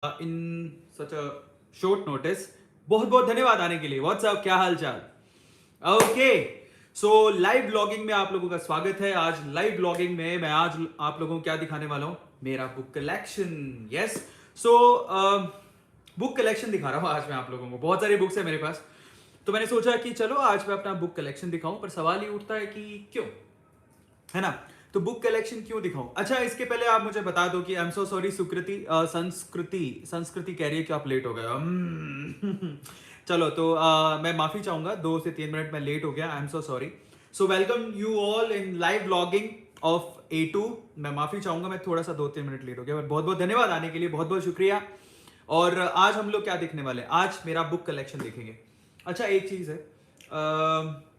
In such a short notice. बहुत बहुत धन्यवाद आने के लिए। व्हाट्सअप, क्या हाल चाल? ओके, सो लाइव ब्लॉगिंग में आप लोगों का स्वागत है। आज लाइव ब्लॉगिंग में मैं आज आप लोगों को क्या दिखाने वाला हूं? मेरा book collection. Yes, so book collection दिखा रहा हूं आज मैं आप लोगों को। बहुत सारी बुक्स है मेरे पास, तो मैंने सोचा कि चलो आज मैं अपना बुक कलेक्शन दिखाऊं। पर सवाल ये उठता है कि क्यों, है ना? तो बुक कलेक्शन क्यों दिखाऊं? अच्छा, इसके पहले आप मुझे बता दो कि आई एम सो सॉरी सुकृति, संस्कृति संस्कृति कह रही है कि आप लेट हो गए। चलो, तो मैं माफी चाहूंगा, 2 से 3 मिनट में लेट हो गया। I am so sorry. So welcome you all in live blogging of A2। मैं माफी चाहूंगा, मैं थोड़ा सा 2-3 मिनट लेट हो गया, बहुत बहुत धन्यवाद आने के लिए, बहुत बहुत शुक्रिया। और आज हम लोग क्या देखने वाले हैं? आज मेरा बुक कलेक्शन देखेंगे। अच्छा, एक चीज है,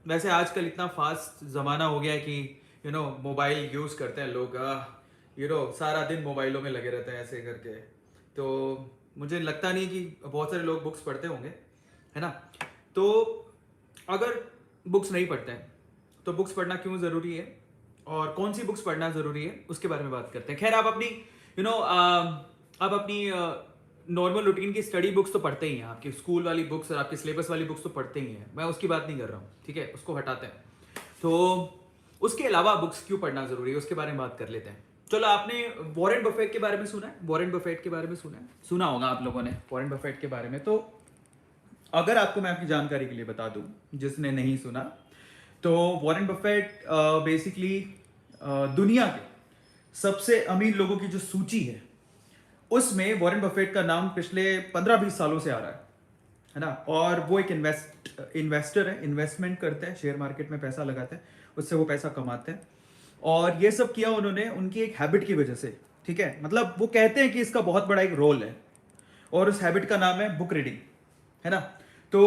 वैसे आजकल इतना फास्ट जमाना हो गया है कि मोबाइल यूज करते हैं लोग। सारा दिन मोबाइलों में लगे रहते हैं ऐसे करके। तो मुझे लगता नहीं कि बहुत सारे लोग बुक्स पढ़ते होंगे, है ना? तो अगर बुक्स नहीं पढ़ते हैं तो बुक्स पढ़ना क्यों ज़रूरी है और कौन सी बुक्स पढ़ना ज़रूरी है, उसके बारे में बात करते हैं। खैर, आप अपनी आप अपनी नॉर्मल रूटीन की स्टडी बुक्स तो पढ़ते ही हैं, आपकी स्कूल वाली बुक्स और आपकी सिलेबस वाली बुक्स तो पढ़ते ही हैं, मैं उसकी बात नहीं कर रहा हूँ, ठीक है? उसको हटाते हैं। तो उसके अलावा बुक्स क्यों पढ़ना ज़रूरी है, उसके बारे में बात कर लेते हैं। चलो, आपने वॉरेन बफेट के बारे में सुना है? वॉरेन बफेट के बारे में सुना होगा आप लोगों ने वॉरेन बफेट के बारे में। तो अगर आपको मैं आपकी जानकारी के लिए बता दूं, जिसने नहीं सुना, तो वॉरेन बफेट बेसिकली दुनिया के सबसे अमीर लोगों की जो सूची है, उसमें वॉरेन बफेट का नाम पिछले 15-20 सालों से आ रहा है ना? और वो एक इन्वेस्टर है, इन्वेस्टमेंट करते हैं, शेयर मार्केट में पैसा लगाते हैं, उससे वो पैसा कमाते हैं। और ये सब किया उन्होंने उनकी एक हैबिट की वजह से, ठीक है? मतलब वो कहते हैं कि इसका बहुत बड़ा एक रोल है, और उस हैबिट का नाम है बुक रीडिंग, है ना? तो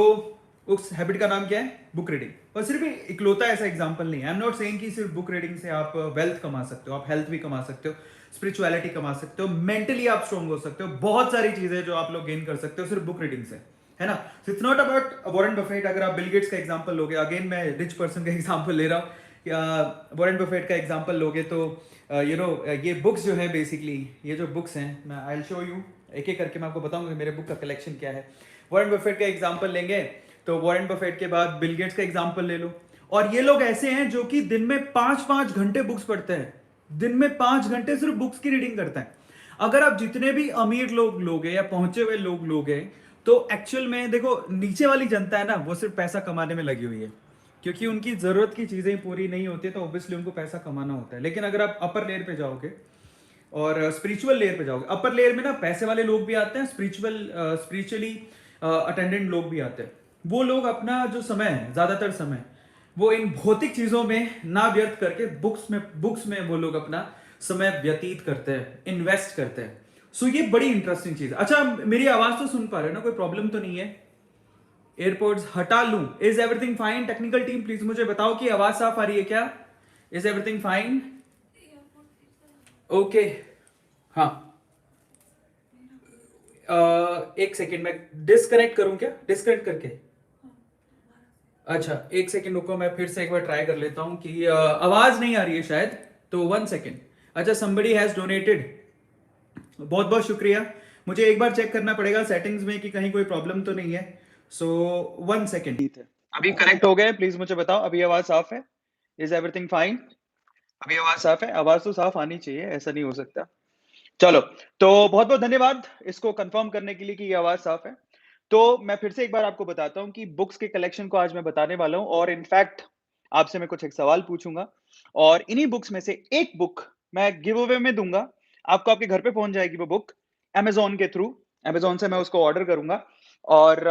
उस हैबिट का नाम क्या है? Book reading. और सिर्फ इकलौता ऐसा एग्जांपल नहीं है। आई एम नॉट सेइंग कि सिर्फ बुक रीडिंग से आप वेल्थ कमा सकते हो, आप हेल्थ भी कमा सकते हो, स्पिरिचुअलिटी कमा सकते हो, मेंटली आप स्ट्रांग हो सकते हो, बहुत सारी चीजें जो आप लोग गेन कर सकते हो सिर्फ बुक रीडिंग से, है ना? It's not about Warren Buffett. अगर आप बिल गेट्स का एग्जांपल लोगे, अगेन मैं रिच पर्सन का एग्जांपल ले रहा हूँ, वॉरेन बफेट का एग्जांपल लोगे तो ये बुक्स जो है, बेसिकली ये जो बुक्स हैं, मैं आई विल शो यू एक एक करके, मैं आपको बताऊंगा मेरे बुक का कलेक्शन क्या है। वॉरेन बफेट का एग्जांपल लेंगे तो वॉरेन बफेट के बाद बिल गेट्स का एग्जांपल ले लो। और ये लोग ऐसे हैं जो कि दिन में 5-5 घंटे बुक्स पढ़ते हैं, दिन में 5 घंटे सिर्फ बुक्स की रीडिंग करते हैं। अगर आप जितने भी अमीर लोग लोगे या पहुंचे हुए लोग लोगे, तो एक्चुअल में देखो, नीचे वाली जनता है ना, वो सिर्फ पैसा कमाने में लगी हुई है, क्योंकि उनकी जरूरत की चीजें पूरी नहीं होती, तो ऑब्वियसली उनको पैसा कमाना होता है। लेकिन अगर आप अपर लेयर पे जाओगे और स्पिरिचुअल लेयर पे जाओगे, अपर लेयर में ना पैसे वाले लोग भी आते हैं, स्पिरिचुअली अटेंडेंट लोग भी आते हैं। वो लोग अपना जो समय है, ज्यादातर समय वो इन भौतिक चीजों में ना व्यर्थ करके बुक्स में वो लोग अपना समय व्यतीत करते हैं, इन्वेस्ट करते हैं। सो ये बड़ी इंटरेस्टिंग चीज है। अच्छा, मेरी आवाज तो सुन पा रहे हो ना? कोई प्रॉब्लम तो नहीं है? एयरपोर्ट्स हटा लूं? Is everything fine? Technical team please मुझे बताओ कि आवाज साफ आ रही है क्या? Is everything fine? ओके, हाँ। एक सेकेंड, मैं डिस्कनेक्ट करूं क्या? डिस्कनेक्ट करके, अच्छा एक सेकेंड रुको, मैं फिर से एक बार ट्राई कर लेता हूं कि आवाज नहीं आ रही है शायद, तो 1 सेकेंड। अच्छा, somebody हैज डोनेटेड, बहुत बहुत शुक्रिया। मुझे एक बार चेक करना पड़ेगा सेटिंग्स में कि कहीं कोई प्रॉब्लम तो नहीं है। सो 1 सेकेंड। अभी कनेक्ट हो गए? प्लीज मुझे बताओ, अभी आवाज साफ है? Is everything fine? अभी आवाज साफ है? आवाज तो साफ आनी चाहिए, ऐसा नहीं हो सकता। चलो, तो बहुत बहुत धन्यवाद इसको कंफर्म करने के लिए कि ये आवाज साफ है। तो मैं फिर से एक बार आपको बताता हूं कि बुक्स के कलेक्शन को आज मैं बताने वाला हूं, और इनफैक्ट आपसे मैं कुछ एक सवाल पूछूंगा, और इन्हीं बुक्स में से एक बुक मैं गिव अवे में दूंगा। आपको आपके घर पे पहुंच जाएगी वो बुक, अमेजोन के थ्रू। अमेजोन से मैं उसको ऑर्डर करूंगा, और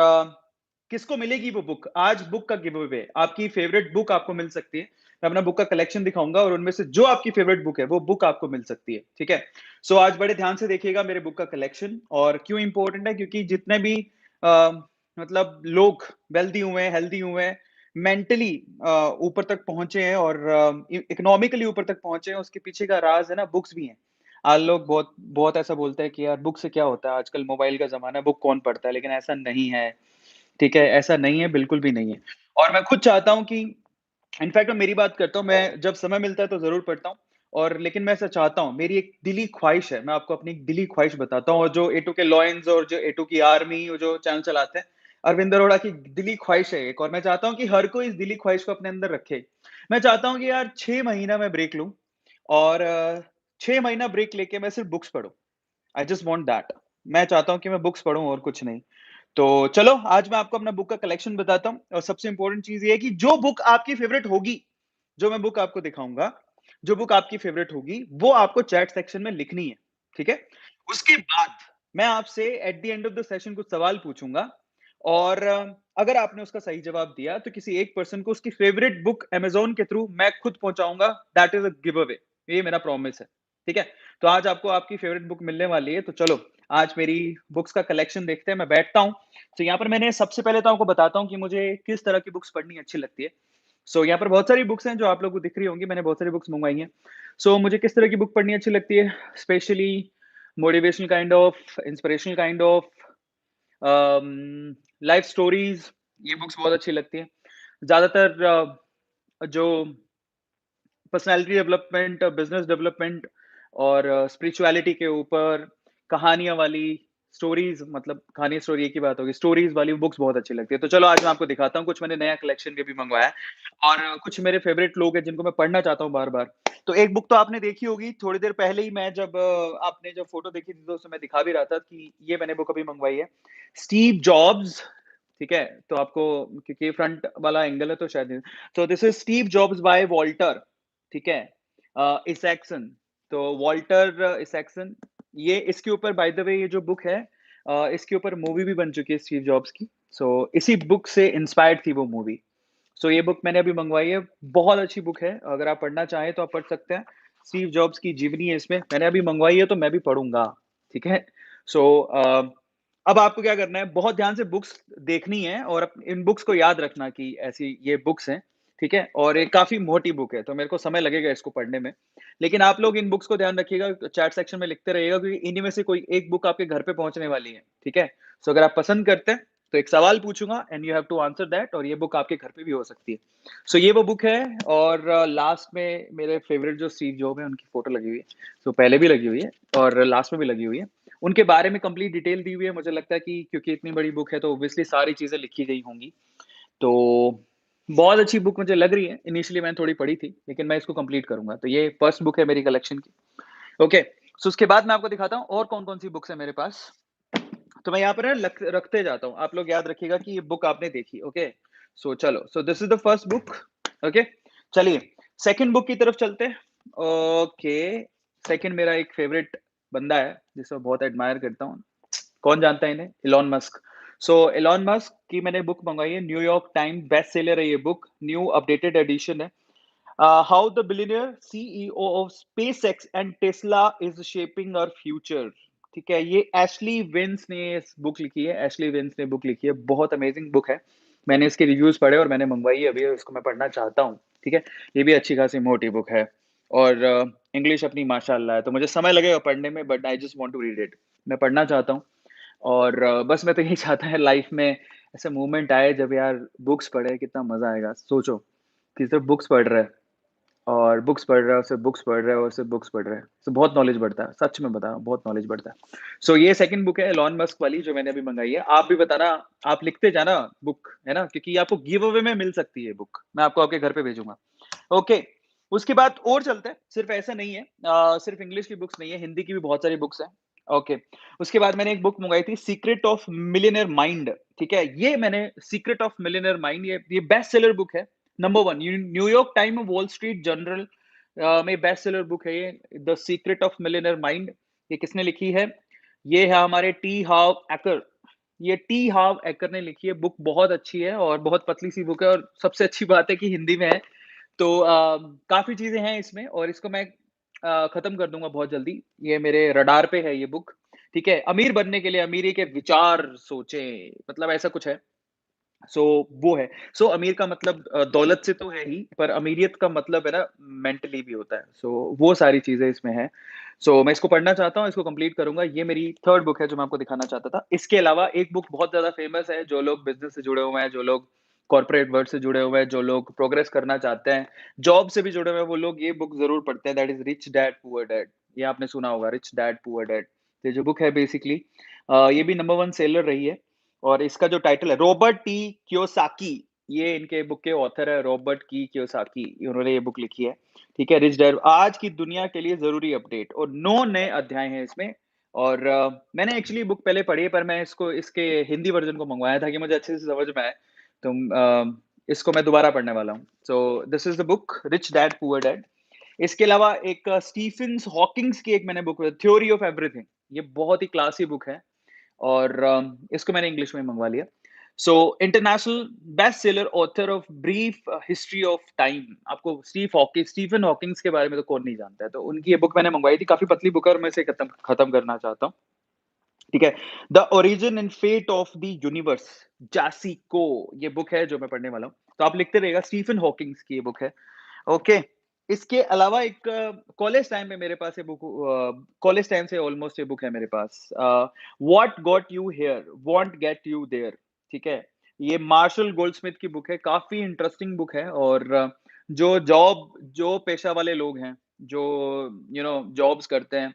किसको मिलेगी वो बुक? आज बुक का गिव अवे, आपकी फेवरेट बुक आपको मिल सकती है। मैं अपना बुक का कलेक्शन दिखाऊंगा, और उनमें से जो आपकी फेवरेट बुक है वो बुक आपको मिल सकती है, ठीक है? सो आज बड़े ध्यान से देखिएगा मेरे बुक का कलेक्शन। और क्यों इंपॉर्टेंट है? क्योंकि जितने भी मतलब लोग वेल्दी हुए हैं, हेल्दी हुए हैं, मेंटली ऊपर तक पहुंचे हैं, और इकोनॉमिकली ऊपर तक पहुंचे हैं, उसके पीछे का राज है ना, बुक्स भी हैं। आज लोग बहुत बहुत ऐसा बोलते हैं कि यार बुक से क्या होता है, आजकल मोबाइल का जमाना है, बुक कौन पढ़ता है? लेकिन ऐसा नहीं है, ठीक है? ऐसा नहीं है, बिल्कुल भी नहीं है। और मैं खुद चाहता हूं कि, इनफैक्ट मैं मेरी बात करता हूँ, मैं जब समय मिलता है तो जरूर पढ़ता हूँ। और लेकिन मैं ऐसा चाहता हूँ, मेरी एक दिली ख्वाहिश है, मैं आपको अपनी एक दिली ख्वाहिश बताता हूँ, और जो ए2 के लॉयंस और जो ए2 की आर्मी और जो चैनल चलाते हैं, अरविंद अरोड़ा की दिली ख्वाहिश है एक, और मैं चाहता हूँ कि हर कोई इस दिली ख्वाहिश को अपने अंदर रखे। मैं चाहता हूँ कि यार 6 महीना मैं ब्रेक लूँ और 6 महीना ब्रेक लेके मैं सिर्फ़ बुक्स पढूँ। I just want that. मैं चाहता हूँ कि मैं बुक्स पढूँ और कुछ नहीं। तो चलो आज मैं आपको अपना बुक का कलेक्शन बताता हूँ, और सबसे इम्पोर्टेंट चीज़ ये है कि जो बुक आपकी फ़ेवरेट होगी, जो मैं बुक आपको दिखाऊँगा, जो बुक आपकी फ़ेवरेट होगी, वो आपको चैट सेक्शन में लिखनी है, ठीक है? उसके बाद मैं आपसे at the end of the session कुछ सवाल पूछूँगा, और अगर आपने उसका सही जवाब दिया, तो किसी एक पर्सन को उसकी फ़ेवरेट बुक अमेज़न के थ्रू मैं खुद पहुँचाऊँगा, that is a giveaway. ये मेरा प्रॉमिस है, ठीक है? तो आज आपको आपकी फ़ेवरेट बुक मिलने वाली है, तो चलो आज मेरी बुक्स का कलेक्शन देखते हैं। मैं बैठता हूँ, तो यहाँ पर मैंने सबसे पहले तो आपको बताता हूँ कि मुझे किस तरह की बुक्स पढ़नी अच्छी लगती है। सो यहाँ पर बहुत सारी बुक्स हैं जो आप लोगों को दिख रही होंगी, मैंने बहुत सारी बुक्स मँगवाई हैं। सो मुझे किस तरह की बुक पढ़नी अच्छी लगती है? Specially motivational kind of, inspirational kind of, life stories, ये बुक्स बहुत अच्छी लगती हैं। ज़्यादातर जो पर्सनैलिटी डेवलपमेंट, बिज़नेस डेवलपमेंट और स्पिरिचुअलिटी के ऊपर कहानियाँ वाली स्टोरीज़, मतलब कहानी स्टोरी एक ही बात होगी, स्टोरीज़ वाली बुक्स बहुत अच्छी लगती है। तो चलो आज मैं आपको दिखाता हूँ, कुछ मैंने नया कलेक्शन भी मँगवाया है, और कुछ मेरे फ़ेवरेट लोग हैं जिनको मैं पढ़ना चाहता हूँ बार-बार। तो एक बुक तो आपने देखी होगी, थोड़ी देर पहले ही मैं जब आपने जब फ़ोटो देखी थी तो उसमें मैं दिखा भी रहा था कि ये मैंने बुक अभी मँगवाई है। स्टीव जॉब्स, ठीक है? तो आपको, क्योंकि ये फ्रंट वाला एंगल है तो शायद, तो this is Steve jobs by Walter, ठीक है? इसैक्सन, तो वॉल्टर इसैक्सन, ये इसके ऊपर बाय द वे ये जो बुक है, इसके ऊपर मूवी भी बन चुकी है स्टीव जॉब्स की। सो इसी बुक से इंस्पायर्ड थी वो मूवी। सो ये बुक मैंने अभी मँगवाई है, बहुत अच्छी बुक है, अगर आप पढ़ना चाहें तो आप पढ़ सकते हैं। स्टीव जॉब्स की जीवनी है इसमें, मैंने अभी मँगवाई है तो मैं भी पढ़ूँगा, ठीक है? सो अब आपको क्या करना है, बहुत ध्यान से बुक्स देखनी है और इन बुक्स को याद रखना कि ऐसी ये बुक्स हैं, ठीक है? और ये काफ़ी मोटी बुक है, तो मेरे को समय लगेगा इसको पढ़ने में। लेकिन आप लोग इन बुक्स को ध्यान रखिएगा, चैट सेक्शन में लिखते रहिएगा, क्योंकि इन्हीं में से कोई एक बुक आपके घर पे पहुँचने वाली है, ठीक है? सो अगर आप पसंद करते हैं, तो एक सवाल पूछूँगा and you have to answer that, और ये बुक आपके घर पे भी हो सकती है। सो ये वो बुक है, और लास्ट में मेरे फेवरेट जो स्टीव जॉब हैं, उनकी फ़ोटो लगी हुई है। सो पहले भी लगी हुई है और लास्ट में भी लगी हुई है। उनके बारे में कंप्लीट डिटेल दी हुई है, मुझे लगता है कि क्योंकि इतनी बड़ी बुक है तो ऑब्वियसली सारी चीज़ें लिखी गई होंगी। तो बहुत अच्छी बुक मुझे लग रही है, इनिशियली मैंने थोड़ी पढ़ी थी, लेकिन मैं इसको कंप्लीट करूँगा। तो ये फर्स्ट बुक है मेरी कलेक्शन की। ओके, सो उसके बाद मैं आपको दिखाता हूँ और कौन-कौन सी बुक्स हैं मेरे पास। तो मैं यहाँ पर ना लख रखते जाता हूँ। आप लोग याद रखिएगा कि ये बुक आपने देखी, ओके? सो चलो, सो this is the first book, okay? चलिए, सेकंड बुक की तरफ चलते हैं। ओके, सेकंड मेरा एक फेवरेट बंदा है, जिसे मैं बहुत एडमायर करता हूँ। कौन जानता है इन्हें? Elon Musk. सो इलॉन मस्क की मैंने बुक मँगवाई है, न्यूयॉर्क टाइम बेस्ट सेलर है ये बुक, न्यू अपडेटेड एडिशन है। How the billionaire CEO of SpaceX and Tesla is shaping our future, ठीक है? ये एशली विंस ने इस बुक लिखी है, एशली विंस ने बुक लिखी है, बहुत अमेजिंग बुक है। मैंने इसके रिव्यूज पढ़े और मैंने मंगवाई है अभी, और इसको मैं पढ़ना चाहता हूँ, ठीक है? ये भी अच्छी खासी मोटी बुक है, और इंग्लिश अपनी माशाल्लाह है, तो मुझे समय लगेगा पढ़ने में, but I just want to read it. मैं पढ़ना चाहता हूँ, और बस मैं तो यही चाहता है लाइफ में ऐसे मोमेंट आए जब यार बुक्स पढ़े, कितना मजा आएगा। सोचो कि सिर्फ बुक्स पढ़ रहे हैं, और बुक्स पढ़ रहा है, सिर्फ बुक्स पढ़ रहा है और सिर्फ बुक्स पढ़ रहा है, तो बहुत नॉलेज बढ़ता है, सच में बता रहा हूँ, बहुत नॉलेज बढ़ता है। सो ये सेकंड बुक है एलॉन मस्क वाली जो मैंने अभी मंगाई है। आप भी बताना, आप लिखते जाना बुक, है ना? क्योंकि आपको गिव अवे में मिल सकती है बुक, मैं आपको आपके घर पे भेजूंगा। ओके, उसके बाद और चलते हैं, सिर्फ ऐसा नहीं है, सिर्फ इंग्लिश की बुक्स नहीं है, हिंदी की भी बहुत सारी बुक्स हैं। ओके, उसके बाद मैंने एक बुक मंगाई थी, सीक्रेट ऑफ मिलियनेयर माइंड, ठीक है? ये मैंने सीक्रेट ऑफ मिलियनेयर माइंड, ये बेस्ट सेलर बुक है, number 1, New York time, wall street journal में बेस्ट सेलर बुक है ये, the secret of millionaire mind. ये किसने लिखी है? ये है हमारे टी हाव एक्कर। ये टी हाव एक्कर ने लिखी है, बुक बहुत अच्छी है और बहुत पतली सी बुक है, और सबसे अच्छी बात है कि हिंदी में है। तो काफ़ी चीज़ें हैं इसमें, और इसको मैं खत्म कर दूँगा बहुत जल्दी। ये मेरे रडार पे है ये बुक, ठीक है? अमीर बनने के लिए अमीरी के विचार सोचें, मतलब ऐसा कुछ है। सो वो है। सो अमीर का मतलब दौलत से तो है ही, पर अमीरियत का मतलब है ना मेंटली भी होता है। सो वो सारी चीज़ें इसमें हैं। सो मैं इसको पढ़ना चाहता हूँ, इसको कंप्लीट करूँगा। ये मेरी थर्ड बुक है जो मैं आपको दिखाना चाहता था। इसके अलावा एक बुक बहुत ज़्यादा फेमस है, जो लोग बिज़नेस से जुड़े हुए हैं, जो लोग कॉर्पोरेट वर्ल्ड से जुड़े हुए हैं, जो लोग प्रोग्रेस करना चाहते हैं, जॉब से भी जुड़े हुए हैं, वो लोग ये बुक ज़रूर पढ़ते हैं, that is rich dad poor dad. ये आपने सुना होगा, रिच डैड पुअर डैड। ये जो बुक है बेसिकली ये भी नंबर 1 सेलर रही है और इसका जो टाइटल है रॉबर्ट टी कियोसाकी, ये इनके बुक के ऑथर है रॉबर्ट की कियोसाकी, उन्होंने ये बुक लिखी है, ठीक है? रिच डैड आज की दुनिया के लिए ज़रूरी अपडेट और 9 नए अध्याय हैं इसमें और मैंने एक्चुअली बुक पहले पढ़ी है पर मैं इसको इसके हिंदी वर्ज़न को मँगवाया था कि मुझे अच्छे से समझ में आए। तो इसको मैं दोबारा पढ़ने वाला हूँ। सो this is the book rich dad poor dad. इसके अलावा एक स्टीफन्स हॉकिंग्स की एक मैंने बुक थ्योरी ऑफ एवरीथिंग। ये बहुत ही क्लासी बुक है और इसको मैंने इंग्लिश में मँगवा लिया। So international best seller author of brief history of time. आपको स्टीफन हॉकिंग्स के बारे में तो कौन नहीं जानता है। तो उनकी ये बुक मैंने मँगवाई थी, काफ़ी पतली बुक है और मैं इसे खत्म करना चाहता हूँ। ठीक है? The origin and fate of the universe, जासिको ये बुक है जो मैं पढ़ने वाला हूँ। तो आप लिखते रहिएगा, स्टीफन हॉकिंग्स की ये बुक है। ओके। इसके अलावा एक कॉलेज टाइम में मेरे पास ये बुक कॉलेज टाइम से ऑलमोस्ट ये बुक है मेरे पास। What got you here won't get you there, ठीक है? ये मार्शल गोल्डस्मिथ की बुक है, काफ़ी इंटरेस्टिंग बुक है और जो पेशा वाले लोग हैं, जो जॉब्स करते हैं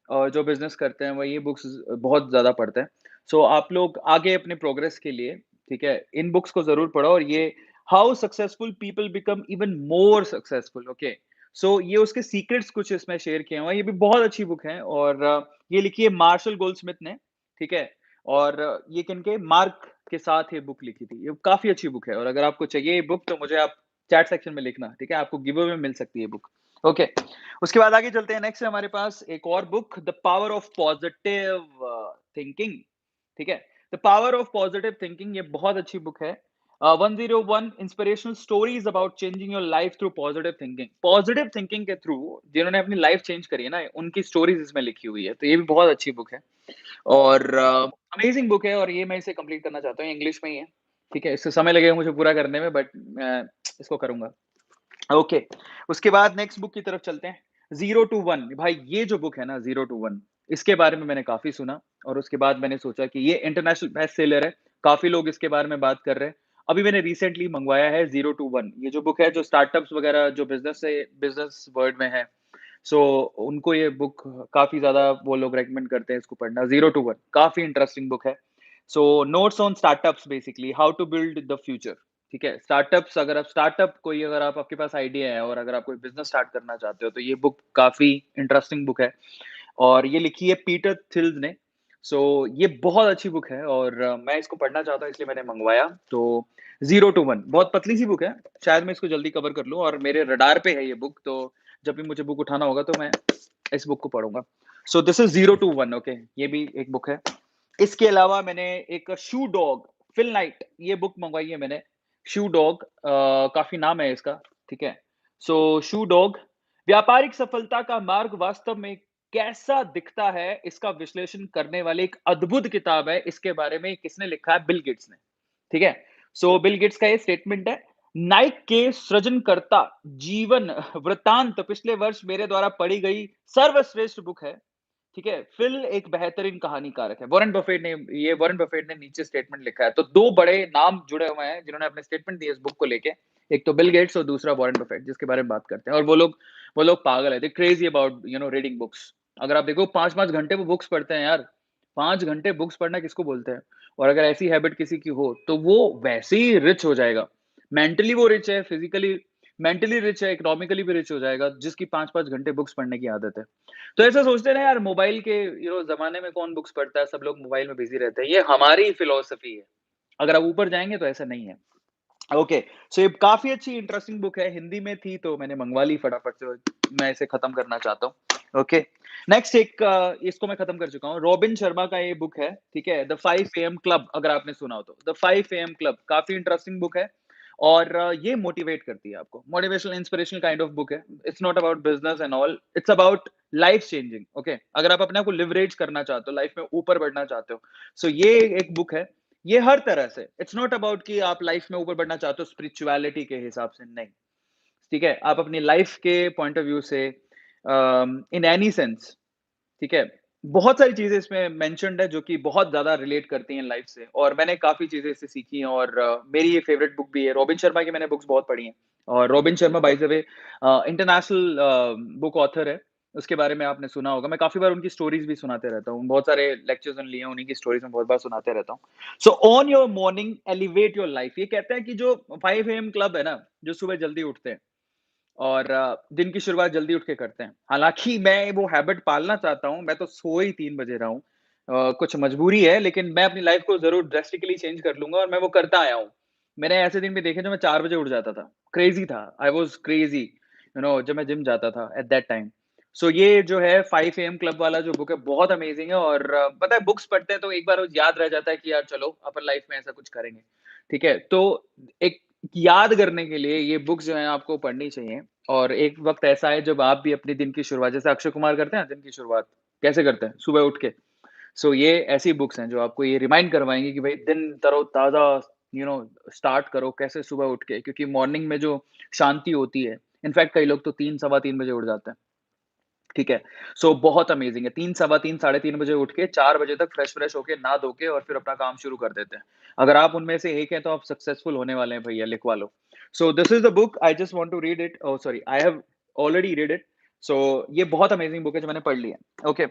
और जो बिज़नेस करते हैं वो ये बुक्स बहुत ज़्यादा पढ़ते हैं। सो आप लोग आगे अपने प्रोग्रेस के लिए, ठीक है, इन बुक्स को ज़रूर पढ़ो और ये how successful people become even more successful, okay. So ये उसके सीक्रेट्स कुछ इसमें शेयर किए हुए हैं। ये भी बहुत अच्छी बुक है और ये लिखी है मार्शल गोल्डस्मिथ ने, ठीक है? और ये किनके मार्क के साथ ये बुक लिखी थी। ये काफ़ी अच्छी बुक है और अगर आपको चाहिए ये बुक तो मुझे आप चैट सेक्शन में लिखना, ठीक है? आपको गिव अवे में मिल सकती है ये बुक। ओके। उसके बाद आगे चलते हैं, नेक्स्ट है हमारे पास एक और book the power of positive thinking, ठीक है? The power of positive thinking ये बहुत अच्छी बुक है। 101 inspirational stories about changing your life through positive thinking. Positive thinking के थ्रू जिन्होंने अपनी लाइफ चेंज करी है ना, उनकी स्टोरीज इसमें लिखी हुई है, तो ये भी बहुत अच्छी बुक है और अमेजिंग बुक है और ये मैं इसे कंप्लीट करना चाहता हूँ, इंग्लिश में ही है, ठीक है? इससे समय लगेगा मुझे पूरा करने में बट मैं इसको करूंगा। ओके, उसके बाद नेक्स्ट बुक की तरफ चलते हैं। ज़ीरो टू वन, भाई ये जो बुक है ना ज़ीरो टू वन, इसके बारे में मैंने काफ़ी सुना और उसके बाद मैंने सोचा कि ये इंटरनेशनल बेस्ट सेलर है, काफ़ी लोग इसके बारे में बात कर रहे हैं। अभी मैंने रिसेंटली मँगवाया है ज़ीरो टू वन, ये जो बुक है जो स्टार्टअप्स वगैरह जो बिज़नेस वर्ल्ड में है, सो उनको ये बुक काफ़ी ज़्यादा वो लोग रेकमेंड करते हैं इसको पढ़ना। ज़ीरो टू वन काफ़ी इंटरेस्टिंग बुक है। So notes on startups basically how to build the future, ठीक है? अगर आप आपके पास आइडिया है और अगर आप कोई बिज़नेस स्टार्ट करना चाहते हो, तो ये बुक काफ़ी इंटरेस्टिंग बुक है और ये लिखी है पीटर थिल्स ने। सो ये बहुत अच्छी बुक है और मैं इसको पढ़ना चाहता हूँ इसलिए मैंने मँगवाया। तो ज़ीरो टू वन बहुत पतली सी बुक है, शायद मैं इसको जल्दी कवर कर लूँ और मेरे रडार पे है ये बुक, तो जब भी मुझे बुक उठाना होगा तो मैं इस बुक को पढ़ूँगा। So this is zero to one, okay, ये भी एक बुक है। इसके अलावा मैंने एक शू डॉग, फिल नाइट, ये बुक मँगवाई है मैंने। शू डॉग काफ़ी नाम है इसका, ठीक है? सो शू डॉग, व्यापारिक सफलता का मार्ग वास्तव में कैसा दिखता है, इसका विश्लेषण करने वाली एक अद्भुत किताब है। इसके बारे में किसने लिखा है? बिल गेट्स ने, ठीक है? सो बिल गेट्स का ये स्टेटमेंट है, नाइक के सृजनकर्ता जीवन वृत्तांत पिछले वर्ष मेरे द्वारा पढ़ी गई सर्वश्रेष्ठ बुक है। ठीक है, फिल एक बेहतरीन कहानीकारक है। वॉरेन बफेट ने नीचे स्टेटमेंट लिखा है। तो 2 बड़े नाम जुड़े हुए हैं जिन्होंने अपने स्टेटमेंट दिए इस बुक को लेके। एक तो बिल गेट्स और दूसरा वॉरेन बफेट जिसके बारे में बात करते हैं और वो लोग पागल है। दे क्रेज़ी अबाउट रीडिंग बुक्स। अगर आप देखो 5-5 घंटे वो बुक्स पढ़ते हैं यार। 5 घंटे बुक्स पढ़ना किसको बोलते हैं? और अगर ऐसी हैबिट किसी की हो तो वो वैसे ही रिच हो जाएगा। मेंटली वो रिच है, मेंटली रिच है, इकोनॉमिकली भी रिच हो जाएगा जिसकी 5-5 घंटे बुक्स पढ़ने की आदत है। तो ऐसा सोचते हैं ना यार, मोबाइल के ज़माने में कौन बुक्स पढ़ता है, सब लोग मोबाइल में बिज़ी रहते हैं। ये हमारी फिलॉसफी है। अगर आप ऊपर जाएँगे तो ऐसा नहीं है। ओके, सो ये काफ़ी अच्छी इंटरेस्टिंग बुक है, हिंदी में थी तो मैंने मँगवा ली फटाफट से, मैं इसे खत्म करना चाहता हूँ। ओके, नेक्स्ट एक इसको मैं खत्म कर चुका हूँ। रॉबिन शर्मा का ये बुक है, ठीक है? द 5 एएम क्लब, अगर आपने सुना हो तो। द 5 एएम क्लब काफ़ी इंटरेस्टिंग बुक है और ये मोटिवेट करती है आपको। Motivational inspirational kind of book है। It's not about business and all, it's about life changing, okay? अगर आप अपने आप को लिवरेज करना चाहते हो, लाइफ में ऊपर बढ़ना चाहते हो, सो ये एक बुक है। ये हर तरह से, इट्स नॉट अबाउट कि आप लाइफ में ऊपर बढ़ना चाहते हो स्पिरिचुअलिटी के हिसाब से, नहीं, ठीक है? आप अपनी लाइफ के पॉइंट ऑफ व्यू से इन एनी सेंस, ठीक है? बहुत सारी चीज़ें इसमें मेंशन्ड है जो कि बहुत ज़्यादा रिलेट करती हैं लाइफ़ से और मैंने काफ़ी चीज़ें इससे सीखी हैं और मेरी ये फ़ेवरेट बुक भी है। रॉबिन शर्मा की मैंने बुक्स बहुत पढ़ी हैं और robin Sharma by the way international book author है। उसके बारे में आपने सुना होगा। मैं काफ़ी बार उनकी स्टोरीज़ भी सुनाते रहता हूँ। बहुत सारे लेक्चर्स मैंने लिए हैं, उन्हीं की स्टोरीज़ मैं बहुत बार सुनाते रहता हूँ। So on your morning elevate your life ये कहते हैं कि जो 5 एएम क्लब है ना, जो सुबह जल्दी उठते हैं और दिन की शुरुआत जल्दी उठ के करते हैं। हालाँकि मैं वो हैबिट पालना चाहता हूँ, मैं तो सो ही 3 बजे रहा हूँ। कुछ मजबूरी है लेकिन मैं अपनी लाइफ़ को ज़रूर ड्रास्टिकली चेंज कर लूँगा और मैं वो करता आया हूँ। मैंने ऐसे दिन भी देखे जब मैं 4 बजे उठ जाता था। क्रेज़ी था, आई वाज़ क्रेज़ी जब मैं जिम जाता था एट दैट टाइम। सो ये जो है 5 एएम क्लब वाला जो बुक है बहुत अमेज़िंग है और पता है बुक्स पढ़ते हैं तो एक बार याद रह जाता है कि यार चलो अपन लाइफ़ में ऐसा कुछ करेंगे। ठीक है? तो एक याद करने के लिए ये बुक्स जो हैं आपको पढ़नी चाहिए और एक वक़्त ऐसा है जब आप भी अपने दिन की शुरुआत जैसे अक्षय कुमार करते हैं ना दिन की शुरुआत, कैसे करते हैं? सुबह उठ के। सो ये ऐसी बुक्स हैं जो आपको ये रिमाइंड करवाएँगी कि भाई दिन तरो-ताज़ा स्टार्ट करो कैसे सुबह उठ के क्योंकि मॉर्निंग में जो शांति होती है, इनफैक्ट कई लोग तो 3 सवा 3 बजे उठ जाते हैं। ठीक है? सो बहुत अमेज़िंग है। 3 सवा 3 साढ़े 3 बजे उठ के 4 बजे तक फ्रेश-व्रेश होके, नहा धो के और फिर अपना काम शुरू कर देते हैं। अगर आप उनमें से एक हैं तो आप सक्सेसफुल होने वाले हैं भैया, लिखवा लो। So this is the book I just want to read it oh sorry I have already read it. So ये बहुत अमेज़िंग बुक है जो मैंने पढ़ ली है। ओके,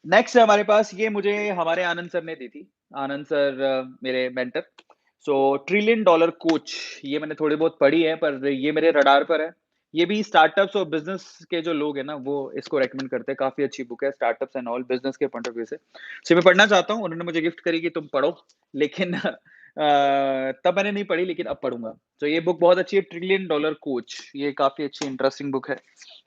नेक्स्ट है हमारे पास ये मुझे हमारे आनंद सर ने दी थी। आनंद सर मेरे मेंटर। सो ट्रिलियन डॉलर कोच ये मैंने थोड़ी बहुत पढ़ी है पर ये मेरे रडार पर है। ये भी स्टार्टअप्स और बिज़नेस के जो लोग हैं ना, वो इसको रिकमेंड करते हैं, काफ़ी अच्छी बुक है स्टार्टअप्स एंड ऑल बिज़नेस के पॉइंट ऑफ व्यू से। सो मैं पढ़ना चाहता हूँ, उन्होंने मुझे गिफ्ट करी कि तुम पढ़ो, लेकिन तब मैंने नहीं पढ़ी लेकिन अब पढ़ूँगा। तो ये बुक बहुत अच्छी है ट्रिलियन डॉलर कोच, ये काफ़ी अच्छी इंटरेस्टिंग बुक है।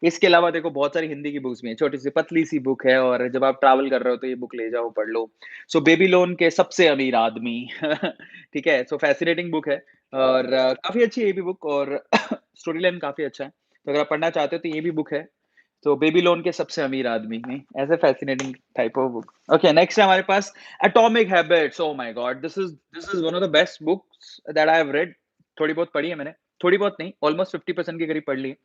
इसके अलावा देखो बहुत सारी हिंदी की बुक्स भी हैं, छोटी-सी पतली-सी बुक है और जब आप ट्रैवल कर रहे हो तो ये बुक ले जाओ, पढ़ लो। सो बेबीलोन के सबसे अमीर आदमी ठीक है? सो fascinating बुक है और काफ़ी अच्छी है ये भी बुक और स्टोरी लाइन काफ़ी अच्छा है। तो अगर आप पढ़ना चाहते हो तो ये भी बुक है। तो बेबीलोन के सबसे अमीर आदमी में ऐसे fascinating type of book. Okay next है हमारे पास atomic habits oh my god this is one of the best books that I have read. थोड़ी बहुत पढ़ी है मैंने, थोड़ी बहुत नहीं ऑलमोस्ट 50% के करीब पढ़ ली है।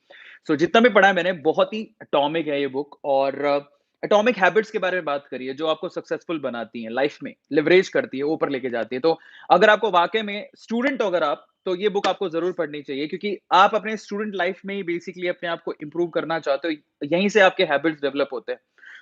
सो जितना भी पढ़ा है मैंने बहुत ही एटॉमिक है ये बुक और एटॉमिक हैबिट्स के बारे में बात करी है जो आपको सक्सेसफुल बनाती हैं लाइफ में, लिवरेज करती है, ऊपर लेके जाती है। तो अगर आपको वाक़ई में स्टूडेंट हो अगर आप, तो ये बुक आपको ज़रूर पढ़नी चाहिए क्योंकि आप अपने स्टूडेंट लाइफ में ही बेसिकली अपने आप को इम्प्रूव करना चाहते हो, यहीं से आपके हैबिट्स डेवलप होते हैं।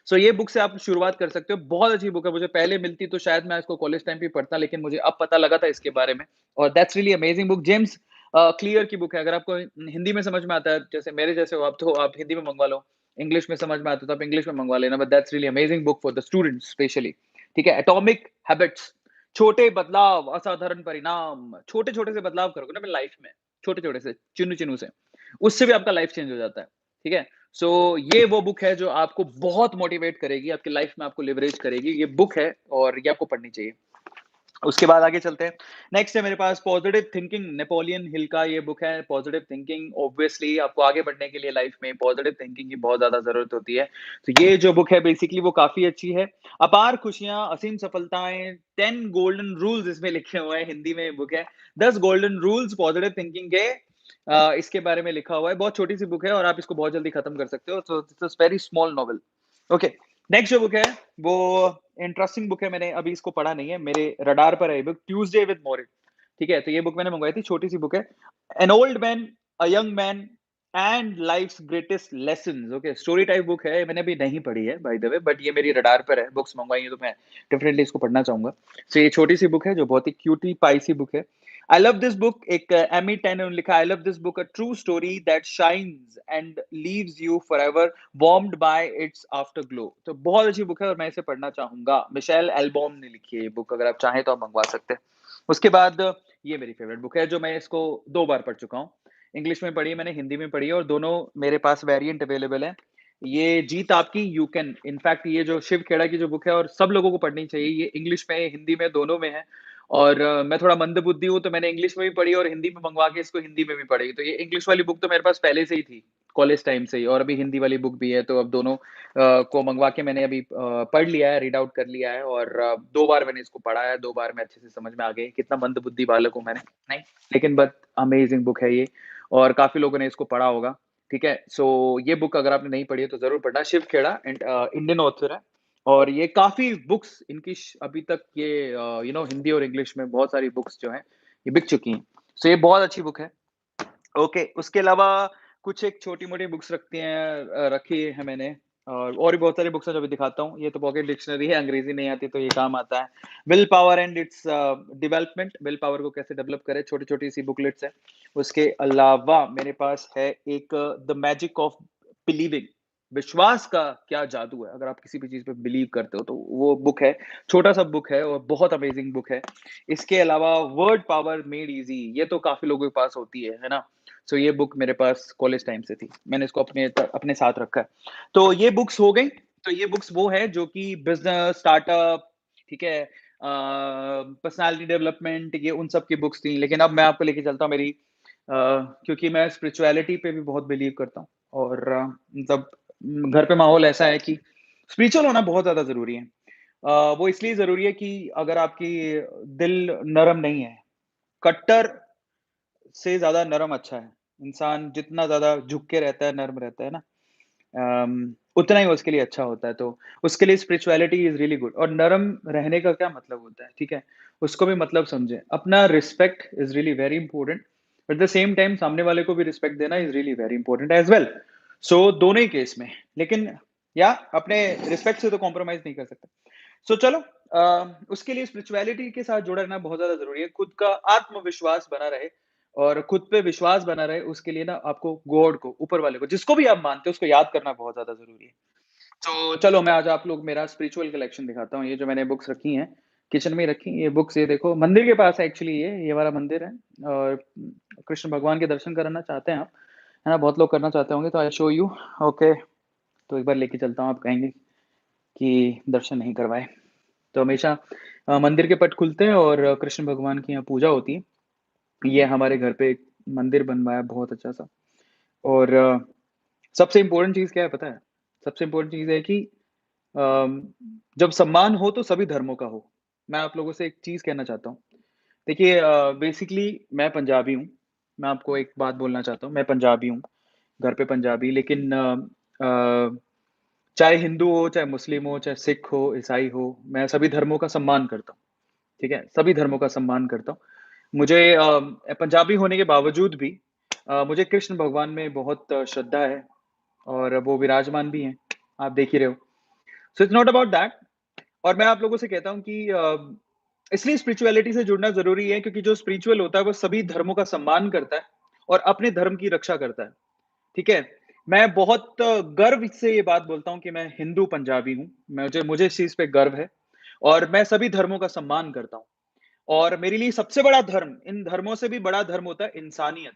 सो ये बुक से आप शुरुआत कर सकते हो, बहुत अच्छी बुक है, मुझे पहले मिलती तो शायद मैं इसको कॉलेज टाइम पे पढ़ता, लेकिन मुझे अब पता लगा था इसके बारे में और that's really amazing book James clear की बुक है। अगर आपको हिंदी में समझ में आता है, जैसे मेरे जैसे हो आप, तो आप हिंदी में मँगवा लो, इंग्लिश में समझ में आता है तो आप इंग्लिश में मँगवा लेना, but that's really amazing book for the students specially. ठीक है? एटॉमिक हैबिट्स छोटे बदलाव, असाधारण परिणाम, छोटे-छोटे से बदलाव करोगे ना अपनी लाइफ में, छोटे-छोटे से, चिन्नू-चिन्नू से, उससे भी आपका लाइफ चेंज हो जाता है, ठीक है? सो ये वो बुक है जो आपको बहुत मोटिवेट करेगी, आपकी लाइफ में आपको लिवरेज करेगी, ये बुक है और ये आपको पढ़नी चाहिए। उसके बाद आगे चलते हैं। नेक्स्ट है मेरे पास पॉजिटिव थिंकिंग नेपोलियन हिल का ये बुक है। पॉजिटिव थिंकिंग ऑब्वियसली आपको आगे बढ़ने के लिए लाइफ में पॉजिटिव थिंकिंग की बहुत ज़्यादा ज़रूरत होती है। तो ये जो बुक है बेसिकली वो काफ़ी अच्छी है। अपार खुशियाँ, असीम सफलताएँ, 10 गोल्डन रूल्स इसमें लिखे हुए हैं, हिंदी में बुक है। 10 गोल्डन रूल्स पॉजिटिव थिंकिंग के इसके बारे में लिखा हुआ है। बहुत छोटी-सी बुक है और आप इसको बहुत जल्दी खत्म कर सकते हो। So this is very small novel. Okay, next जो बुक है वो इंटरेस्टिंग बुक है, मैंने अभी इसको पढ़ा नहीं है, मेरे रडार पर है ये बुक, ट्यूज़डे विद मोरिट, ठीक है? तो ये बुक मैंने मँगवाई थी, छोटी-सी बुक है। An old man, a young man and life's greatest lessons okay, story type book है, मैंने अभी नहीं पढ़ी है बाय द वे, बट ये मेरी रडार पर है, बुक्स मँगवाई है तो मैं डेफिनिटली इसको पढ़ना चाहूँगा। सो ये छोटी-सी बुक है जो बहुत ही क्यूटी पाई सी बुक है। आई लव दिस बुक एक एमी 10 ने लिखा I love this book a true story that shines and leaves you forever warmed bye it's after glow. तो बहुत अच्छी बुक है और मैं इसे पढ़ना चाहूँगा। मिशेल एल्बॉम ने लिखी है ये बुक, अगर आप चाहें तो आप मँगवा सकते हैं। उसके बाद ये मेरी फ़ेवरेट बुक है जो मैं इसको 2 बार पढ़ चुका हूँ। इंग्लिश में पढ़ी है मैंने, हिंदी में पढ़ी है और दोनों मेरे पास वेरिएंट अवेलेबल है। ये जीत आपकी यू कैन इनफैक्ट ये जो शिव खेड़ा की जो बुक है और सब लोगों को पढ़नी चाहिए। ये इंग्लिश में, हिंदी में, दोनों में है और मैं थोड़ा मंदबुद्धि हूँ तो मैंने इंग्लिश में भी पढ़ी और हिंदी में मँगवा के इसको हिंदी में भी पढ़ी। तो ये इंग्लिश वाली बुक तो मेरे पास पहले से ही थी, कॉलेज टाइम से ही और अभी हिंदी वाली बुक भी है तो अब दोनों को मँगवा के मैंने अभी पढ़ लिया है, रीड आउट कर लिया है और 2 बार मैंने इसको पढ़ा है, 2 बार में अच्छे से समझ में आ गई। कितना मंदबुद्धि बालक हूँ मैंने, नहीं, लेकिन बट अमेज़िंग बुक है ये और काफ़ी लोगों ने इसको पढ़ा होगा, ठीक है? सो ये बुक अगर आपने नहीं पढ़ी है तो ज़रूर पढ़ना। शिव खेड़ा इंडियन ऑथर है और ये काफ़ी बुक्स इनकी अभी तक ये हिंदी और इंग्लिश में बहुत सारी बुक्स जो हैं, ये बिक चुकी हैं। सो ये बहुत अच्छी बुक है। ओके, उसके अलावा कुछ एक छोटी-मोटी बुक्स रखी है मैंने और भी बहुत सारी बुक्स हैं जो अभी दिखाता हूँ। ये तो पॉकेट डिक्शनरी है, अंग्रेज़ी नहीं आती तो ये काम आता है। Will power and its development, will power को कैसे डेवलप करें, छोटी-छोटी सी बुकलेट्स हैं। उसके अलावा मेरे पास है एक द मैजिक ऑफ बिलीविंग, विश्वास का क्या जादू है, अगर आप किसी भी चीज़ पे बिलीव करते हो तो वो बुक है। छोटा-सा बुक है और बहुत अमेज़िंग बुक है। इसके अलावा वर्ड पावर मेड ईज़ी, ये तो काफ़ी लोगों के पास होती है ना? सो ये बुक मेरे पास कॉलेज टाइम से थी। मैंने इसको अपने साथ रखा है। तो ये बुक्स हो गई। तो ये बुक्स वो है जो कि बिज़नेस, स्टार्टअप, ठीक है? पर्सनैलिटी डेवलपमेंट, ये उन सब की बुक्स थी। लेकिन अब मैं आपको लेके चलता हूँ क्योंकि मैं स्पिरिचुअलिटी पे भी बहुत बिलीव करता हूँ और मतलब घर पे माहौल ऐसा है कि स्पिरिचुअल होना बहुत ज़्यादा ज़रूरी है। वो इसलिए ज़रूरी है कि अगर आपकी दिल नरम नहीं है, कट्टर से ज़्यादा नरम अच्छा है। इंसान जितना ज़्यादा झुक के रहता है, नर्म रहता है ना, उतना ही उसके लिए अच्छा होता है। तो उसके लिए स्पिरिचुअलिटी इज़ रियली गुड। और नरम रहने का क्या मतलब होता है, ठीक है? उसको भी मतलब समझें। अपना respect is really very important, at the same time सामने वाले को भी रिस्पेक्ट देना is really very important as well. So दोनों ही केस में। लेकिन या अपने रिस्पेक्ट से तो कॉम्प्रोमाइज़ नहीं कर सकते। सो चलो उसके लिए स्पिरिचुअलिटी के साथ जुड़ा रहना बहुत ज़्यादा ज़रूरी है। खुद का आत्मविश्वास बना रहे और खुद पे विश्वास बना रहे, उसके लिए ना आपको गॉड को, ऊपर वाले को, जिसको भी आप मानते हो उसको याद करना बहुत ज़्यादा ज़रूरी है। तो चलो मैं आज आप लोग मेरा स्पिरिचुअल कलेक्शन दिखाता हूँ। ये जो मैंने बुक्स रखी हैं, किचन में ही रखी हैं ये बुक्स, ये देखो मंदिर के पास है एक्चुअली, ये वाला मंदिर है और कृष्ण भगवान के दर्शन करना चाहते हैं आप, है ना? बहुत लोग करना चाहते होंगे तो आई शो यू। ओके, तो एक बार लेके चलता हूँ, आप कहेंगे कि दर्शन नहीं करवाए। तो हमेशा मंदिर के पट खुलते हैं और कृष्ण भगवान की यहाँ पूजा होती है। ये हमारे घर पे एक मंदिर बनवाया है बहुत अच्छा-सा। और सबसे इम्पोर्टेंट चीज़ क्या है पता है? सबसे इम्पोर्टेंट चीज़ है कि अम, जब सम्मान हो तो सभी धर्मों का हो। मैं आप लोगों से एक चीज़ कहना चाहता हूँ। देखिए बेसिकली मैं पंजाबी हूँ। मैं आपको एक बात बोलना चाहता हूँ, मैं पंजाबी हूँ, घर पे पंजाबी, लेकिन अ, चाहे हिंदू हो, चाहे मुस्लिम हो, चाहे सिख हो, ईसाई हो, मैं सभी धर्मों का सम्मान करता हूँ, ठीक है? सभी धर्मों का सम्मान करता हूँ। मुझे पंजाबी होने के बावजूद भी मुझे कृष्ण भगवान में बहुत श्रद्धा है और वो विराजमान भी हैं, आप देख ही रहे हो। So it's not about that. और मैं आप लोगों से कहता हूँ कि इसलिए स्पिरिचुअलिटी से जुड़ना ज़रूरी है क्योंकि जो स्पिरिचुअल होता है वो सभी धर्मों का सम्मान करता है और अपने धर्म की रक्षा करता है, ठीक है? मैं बहुत गर्व से ये बात बोलता हूँ कि मैं हिंदू पंजाबी हूँ। मुझे मुझे इस चीज़ पे गर्व है और मैं सभी धर्मों का सम्मान करता हूँ। और मेरे लिए सबसे बड़ा धर्म, इन धर्मों से भी बड़ा धर्म होता है इंसानियत।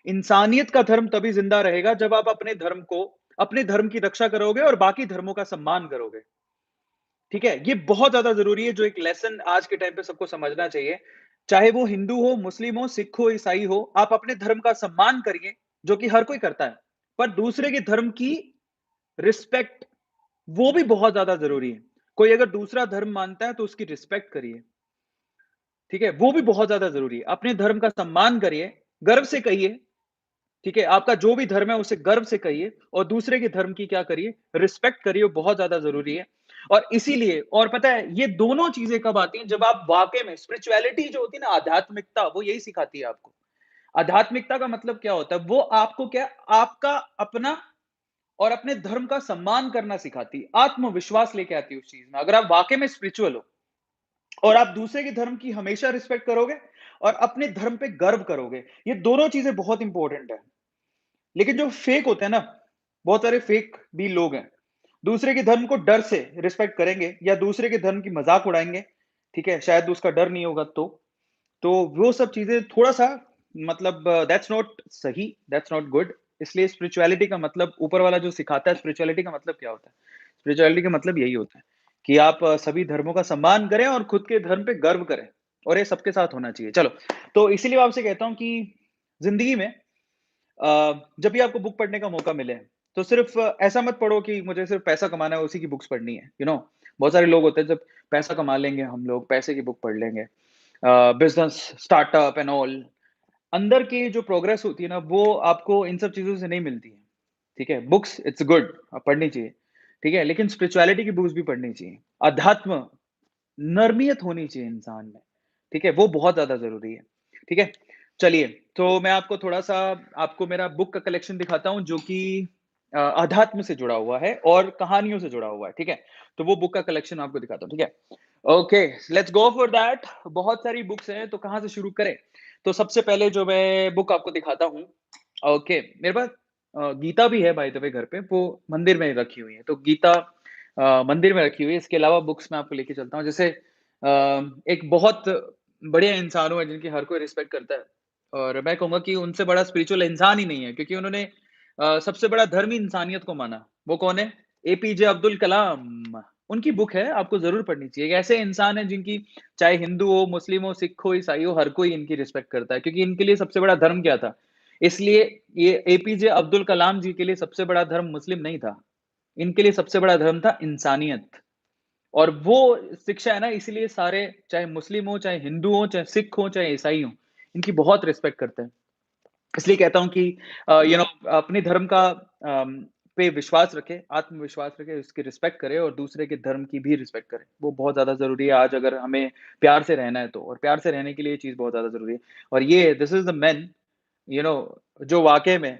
इंसानियत का धर्म तभी ज़िंदा रहेगा जब आप अपने धर्म की रक्षा करोगे और बाकी धर्मों का सम्मान करोगे। ठीक है? ये बहुत ज़्यादा ज़रूरी है, जो एक लेसन आज के टाइम पे सबको समझना चाहिए। चाहे वो हिंदू हो, मुस्लिम हो, सिख हो, ईसाई हो, आप अपने धर्म का सम्मान करिए, जो कि हर कोई करता है। पर दूसरे के धर्म की रिस्पेक्ट, वो भी बहुत ज़्यादा ज़रूरी है। कोई अगर दूसरा धर्म मानता है तो उसकी रिस्पेक्ट करिए। ठीक है? वो भी बहुत ज़्यादा ज़रूरी है। अपने धर्म का सम्मान करिए, गर्व से कहिए, ठीक है? आपका जो भी धर्म है उसे गर्व से कहिए और दूसरे के धर्म की क्या करिए? रिस्पेक्ट करिए, वो बहुत ज़्यादा ज़रूरी है। और इसीलिए, और पता है ये दोनों चीज़ें कब आती हैं? जब आप वाक़ई में स्पिरिचुअलिटी जो होती है ना, आध्यात्मिकता, वो यही सिखाती है आपको। आध्यात्मिकता का मतलब क्या होता है? वो आपको क्या, आपका अपना और अपने धर्म का सम्मान करना सिखाती है। आत्मविश्वास लेके आती है उस चीज़ में। अगर आप वाक़ई में स्पिरिचुअल हो और आप दूसरे के धर्म की हमेशा रिस्पेक्ट करोगे और अपने धर्म पे गर्व करोगे, ये दोनों चीज़ें बहुत इंपॉर्टेंट है। लेकिन जो फेक होते हैं ना, बहुत सारे फेक भी लोग हैं। दूसरे के धर्म को डर से रिस्पेक्ट करेंगे या दूसरे के धर्म की मज़ाक उड़ाएँगे, ठीक है? शायद उसका डर नहीं होगा तो। तो वो सब चीज़ें थोड़ा-सा मतलब दैट्स नॉट सही, दैट्स नॉट गुड। इसलिए स्पिरिचुअलिटी का मतलब, ऊपर वाला जो सिखाता है, स्पिरिचुअलिटी का मतलब क्या होता है? स्पिरिचुअलिटी का मतलब यही होता है कि आप सभी धर्मों का सम्मान करें और खुद के धर्म पे गर्व करें और ये सबके साथ होना चाहिए। चलो, तो इसीलिए मैं आपसे कहता हूँ कि ज़िंदगी में जब भी आपको बुक पढ़ने का मौका मिले, तो सिर्फ़ ऐसा मत पढ़ो कि मुझे सिर्फ़ पैसा कमाना है, उसी की बुक्स पढ़नी है, यू नो? बहुत सारे लोग होते हैं, जब पैसा कमा लेंगे हम लोग, पैसे की बुक पढ़ लेंगे। बिज़नेस, स्टार्टअप एंड ऑल, अंदर की जो प्रोग्रेस होती है ना, वो आपको इन सब चीज़ों से नहीं मिलती है, ठीक है? बुक्स इट्स गुड, पढ़नी चाहिए, ठीक है? लेकिन स्पिरिचुअलिटी की बुक्स भी पढ़नी चाहिए। अध्यात्म, नरमियत होनी चाहिए इंसान में, ठीक है? वो बहुत ज़्यादा ज़रूरी है, ठीक है? चलिए, तो मैं आपको थोड़ा-सा आपको मेरा बुक का कलेक्शन दिखाता हूँ जो कि अध्यात्म से जुड़ा हुआ है और कहानियों से जुड़ा हुआ है, ठीक है? तो वो बुक का कलेक्शन आपको दिखाता हूँ, ठीक है? Okay, let's go for that. बहुत सारी बुक्स हैं, तो कहाँ से शुरू करें? तो सबसे पहले जो मैं बुक आपको दिखाता हूँ, ओके, मेरे पास गीता भी है बाय द वे घर पे, वो मंदिर में रखी हुई है। तो गीता मंदिर में रखी हुई है, इसके अलावा बुक्स मैं आपको लेके चलता हूँ। जैसे एक बहुत बढ़िया इंसान हुआ जिनकी हर कोई रिस्पेक्ट करता है और मैं कहूँगा कि उनसे बड़ा स्पिरिचुअल इंसान ही नहीं है क्योंकि उन्होंने सबसे बड़ा धर्म ही इंसानियत को माना। वो कौन है? एपीजे अब्दुल कलाम। उनकी बुक है, आपको ज़रूर पढ़नी चाहिए। एक ऐसे इंसान हैं जिनकी चाहे हिंदू हो, मुस्लिम हो, सिख हो, ईसाई हो, हर कोई इनकी रिस्पेक्ट करता है क्योंकि इनके लिए सबसे बड़ा धर्म क्या था? इसलिए ये एपीजे अब्दुल कलाम जी के लिए सबसे बड़ा धर्म मुस्लिम नहीं था। इनके लिए सबसे बड़ा धर्म था इंसानियत। और वो शिक्षा है ना इसीलिए सारे चाहे मुस्लिम हो, चाहे हिंदू हो, चाहे सिख हो, चाहे ईसाई हो, इनकी बहुत रिस्पेक्ट करते हैं। इसलिए कहता हूँ कि अपने धर्म का पे विश्वास रखें, आत्मविश्वास रखें, उसकी रिस्पेक्ट करें और दूसरे के धर्म की भी रिस्पेक्ट करें। वो बहुत ज़्यादा ज़रूरी है आज अगर हमें प्यार से रहना है तो और प्यार से रहने के लिए ये चीज़ बहुत ज़्यादा ज़रूरी है। और ये this is the man you know जो वाक़ई में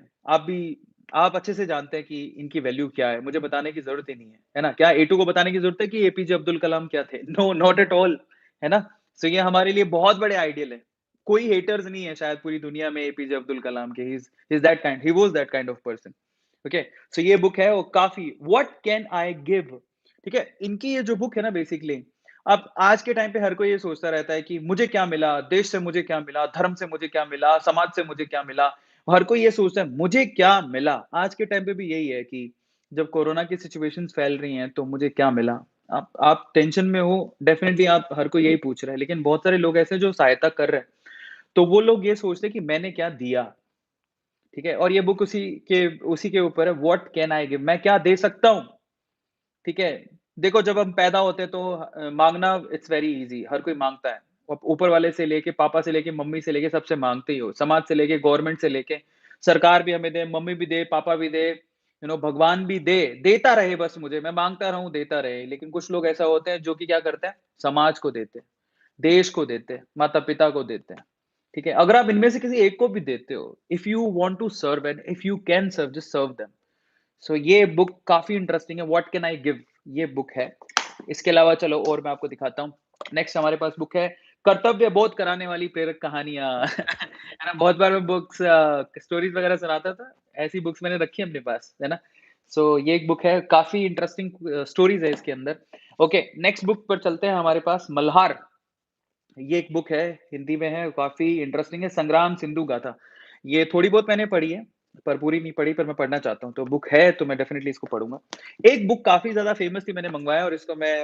आप अच्छे से जानते हैं कि इनकी वैल्यू क्या है, मुझे बताने की ज़रूरत ही नहीं है, है ना? क्या ए2 को बताने की ज़रूरत है कि एपीजे अब्दुल कलाम क्या थे? नो, नॉट एट ऑल, है ना? सो ये हमारे लिए बहुत बड़े आइडियल हैं। कोई हेटर्स नहीं है शायद पूरी दुनिया में एपीजे अब्दुल कलाम के, he is that kind, he was that kind of person, okay? So ये बुक है वो काफ़ी व्हाट कैन आई गिव ठीक है? इनकी ये जो बुक है ना बेसिकली अब आज के टाइम पे हर कोई ये सोचता रहता है कि मुझे क्या मिला? देश से मुझे क्या मिला? धर्म से मुझे क्या मिला? समाज से मुझे क्या मिला? हर कोई ये सोचता है मुझे क्या मिला? आज के टाइम पे भी यही है कि जब कोरोना की सिचुएशंस फैल रही हैं तो मुझे क्या मिला? आप टेंशन में हो, डेफिनिटली आप हर कोई यही पूछ रहा है, लेकिन बहुत सारे लोग ऐसे हैं जो सहायता कर रहे हैं। तो वो लोग ये सोचते हैं कि मैंने क्या दिया? ठीक है? और ये बुक उसी के ऊपर है व्हाट कैन आई गिव मैं क्या दे सकता हूँ? ठीक है? देखो जब हम पैदा होते हैं तो माँगना इट्स वेरी ईज़ी हर कोई माँगता है। ऊपर वाले से लेके पापा से लेके मम्मी से लेके सबसे माँगते ही हो। समाज से लेके गवर्नमेंट से लेके सरकार भी हमें दे, मम्मी भी दे, पापा भी दे, भगवान भी दे, देता रहे बस मुझे मैं माँगता रहूँ, देता रहे। लेकिन कुछ लोग ऐसा होते हैं जो कि क्या करते हैं? समाज को देते हैं, देश को देते हैं, माता-पिता को देते हैं। ठीक है? अगर आप इनमें से किसी एक को भी देते हो, if you want to serve and if you can serve just serve them. So ये बुक काफ़ी इंटरेस्टिंग है, व्हाट कैन आई गिव ये बुक है। इसके अलावा चलो और मैं आपको दिखाता हूँ। नेक्स्ट हमारे पास बुक है कर्तव्य बोध कराने वाली प्रेरक कहानियाँ है ना? बहुत बार मैं बुक्स स्टोरीज़ वगैरह सुनाता था, ऐसी बुक्स मैंने रखी है अपने पास, है ना? सो ये एक बुक है, काफ़ी इंटरेस्टिंग स्टोरीज़ है इसके अंदर। ओके, नेक्स्ट बुक पर चलते हैं हमारे पास मल्हार। ये एक बुक है, हिंदी में है, काफ़ी इंटरेस्टिंग है, संग्राम सिंधु गाथा। ये थोड़ी बहुत मैंने पढ़ी है, पर पूरी नहीं पढ़ी, पर मैं पढ़ना चाहता हूँ, तो बुक है तो मैं डेफ़िनिटली इसको पढ़ूँगा। एक बुक काफ़ी ज़्यादा फ़ेमस थी, मैंने मँगवाया और इसको मैं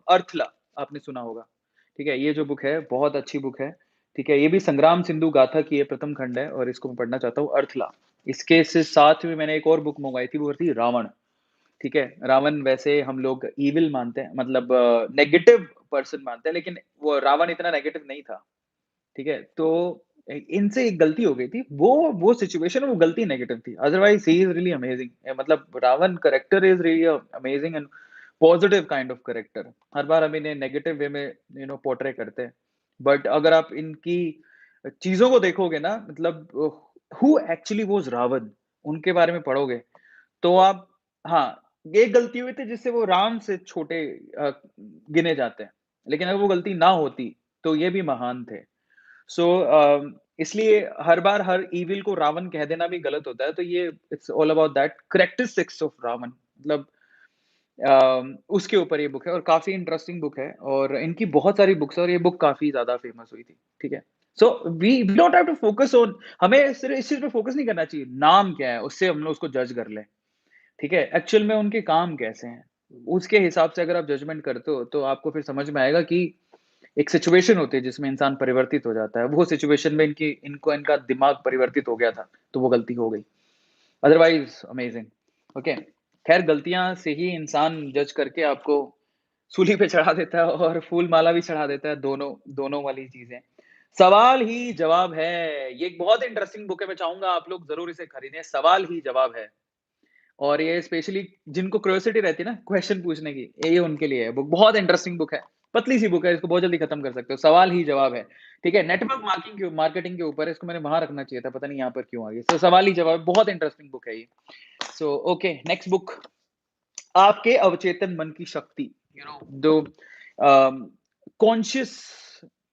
अर्थला आपने सुना होगा, ठीक है? ये जो बुक है, बहुत अच्छी बुक है, ठीक है? ये भी संग्राम सिंधु गाथा की ये प्रथम खंड है और इसको मैं पढ़ना चाहता हूँ, अर्थला। इसके से साथ में मैंने एक और बुक मँगवाई थी, वो थी रावण। ठीक है? रावण वैसे हम लोग इविल मानते हैं मतलब नेगेटिव पर्सन मानते हैं, लेकिन वो रावण इतना नेगेटिव नहीं था, ठीक है? तो इनसे एक गलती हो गई थी, वो सिचुएशन वो गलती नेगेटिव थी, otherwise he is really amazing मतलब Ravan character is really amazing and positive kind of character. हर बार हम इन्हें नेगेटिव वे में पोर्ट्रे करते हैं। बट अगर आप इनकी चीज़ों को देखोगे ना मतलब हू एक्चुअली वाज़ रावण, उनके बारे में पढ़ोगे तो आप हाँ, ये गलती हुई थी जिससे वो राम से छोटे अ, गिने जाते हैं। लेकिन अगर वो गलती ना होती, तो ये भी महान थे। सो इसलिए हर बार हर इविल को रावण कह देना भी गलत होता है। तो ये it's all about that characteristics of Ravana मतलब उसके ऊपर ये बुक है और काफ़ी इंटरेस्टिंग बुक है और इनकी बहुत सारी बुक्स हैं और ये बुक काफ़ी ज़्यादा फेमस हुई थी। ठीक है? So we don't have to focus on हमें सिर्फ़ इस चीज़ पे फोकस नहीं करना चाहिए, नाम क्या है? उससे हम लोग उसको जज कर लें। ठीक है? एक्चुअल में उनके काम कैसे हैं? उसके हिसाब से अगर आप जजमेंट करते हो, तो आपको फिर समझ में आएगा कि एक सिचुएशन होती है जिसमें इंसान परिवर्तित हो जाता है। वो सिचुएशन में इनका दिमाग परिवर्तित हो गया था, तो वो गलती हो गई। Otherwise amazing. ओके। ख़ैर गलतियाँ से ही इंसान जज करके आपको सूली पे चढ़ा देता है और फूल माला भी चढ़ा देता है, दोनों दोनों वाली चीज़ें। सवाल ही जवाब है। ये एक बहुत इंटरेस्टिंग बुक है, मैं चाहूँगा आप लोग ज़रूर इसे खरीदें। सवाल ही जवाब है। और ये स्पेशली जिनको क्यूरियोसिटी रहती है ना क्वेश्चन पूछने की, ये उनके लिए है बुक। बहुत इंटरेस्टिंग बुक है, पतली सी बुक है, इसको बहुत जल्दी खत्म कर सकते हो, सवाल ही जवाब है। ठीक है, नेटवर्क मार्केटिंग के ऊपर है, इसको मैंने वहां रखना चाहिए था, पता नहीं यहाँ पर क्यों आ गई। तो सवाल ही जवाब, बहुत इंटरेस्टिंग बुक है ये। सो ओके, नेक्स्ट बुक, आपके अवचेतन मन की शक्ति, दो conscious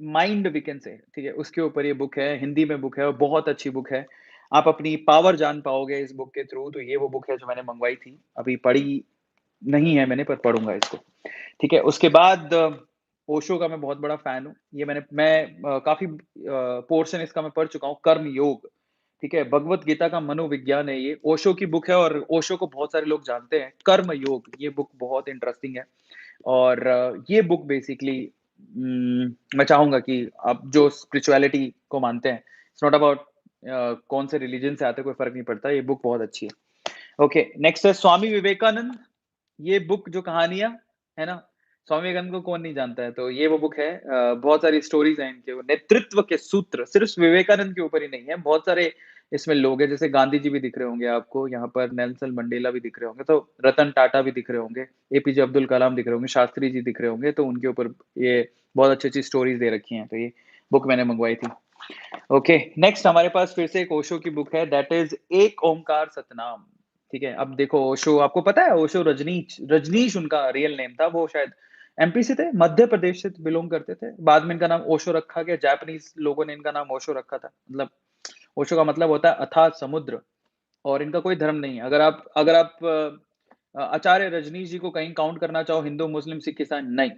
mind we can say, ठीक है, उसके ऊपर ये बुक है, हिंदी में बुक है और बहुत अच्छी बुक है। आप अपनी पावर जान पाओगे इस बुक के थ्रू। तो ये वो बुक है जो मैंने मंगवाई थी, अभी पढ़ी नहीं है मैंने, पर पढ़ूंगा इसको। ठीक है, उसके बाद ओशो का मैं बहुत बड़ा फैन हूँ। ये काफी पोर्शन इसका मैं पढ़ चुका हूँ, कर्म योग। ठीक है, भगवत गीता का मनोविज्ञान है ये, ओशो की बुक है और ओशो को बहुत सारे लोग जानते हैं। कर्म योग, ये बुक बहुत इंटरेस्टिंग है। और ये बुक बेसिकली मैं चाहूंगा कि आप जो स्पिरिचुअलिटी को मानते हैं, इट्स नॉट अबाउट कौन से रिलीजन से आते हैं, कोई फर्क नहीं पड़ता, ये बुक बहुत अच्छी है। ओके, नेक्स्ट है स्वामी विवेकानंद। ये बुक जो कहानियां है ना, स्वामी विवेकानंद को कौन नहीं जानता है। तो ये वो बुक है, बहुत सारी स्टोरीज हैं इनके, वो नेतृत्व के सूत्र, सिर्फ विवेकानंद के ऊपर ही नहीं है, बहुत सारे इसमें लोग हैं, जैसे गांधी जी भी दिख रहे होंगे आपको यहाँ पर, नेल्सन मंडेला भी दिख रहे होंगे, तो रतन टाटा भी दिख रहे होंगे, एपीजे अब्दुल कलाम दिख रहे होंगे, शास्त्री जी दिख रहे होंगे, तो उनके ऊपर ये बहुत अच्छी अच्छी स्टोरीज दे रखी हैं। तो ये बुक मैंने मंगवाई थी। ओके, नेक्स्ट हमारे पास फिर से एक ओशो की बुक है, दैट इज एक ओमकार सतनाम। ठीक है, अब देखो ओशो, आपको पता है ओशो रजनीश, रजनीश उनका रियल नेम था, वो शायद एमपी से थे, मध्य प्रदेश से बिलोंग करते थे, बाद में इनका नाम ओशो रखा गया, जापानीज लोगों ने इनका नाम ओशो रखा था। मतलब ओशो का मतलब होता है अथाह समुद्र, और इनका कोई धर्म नहीं है। अगर आप आचार्य रजनीश जी को कहीं काउंट करना चाहो, हिंदू मुस्लिम सिख ईसाई, नहीं,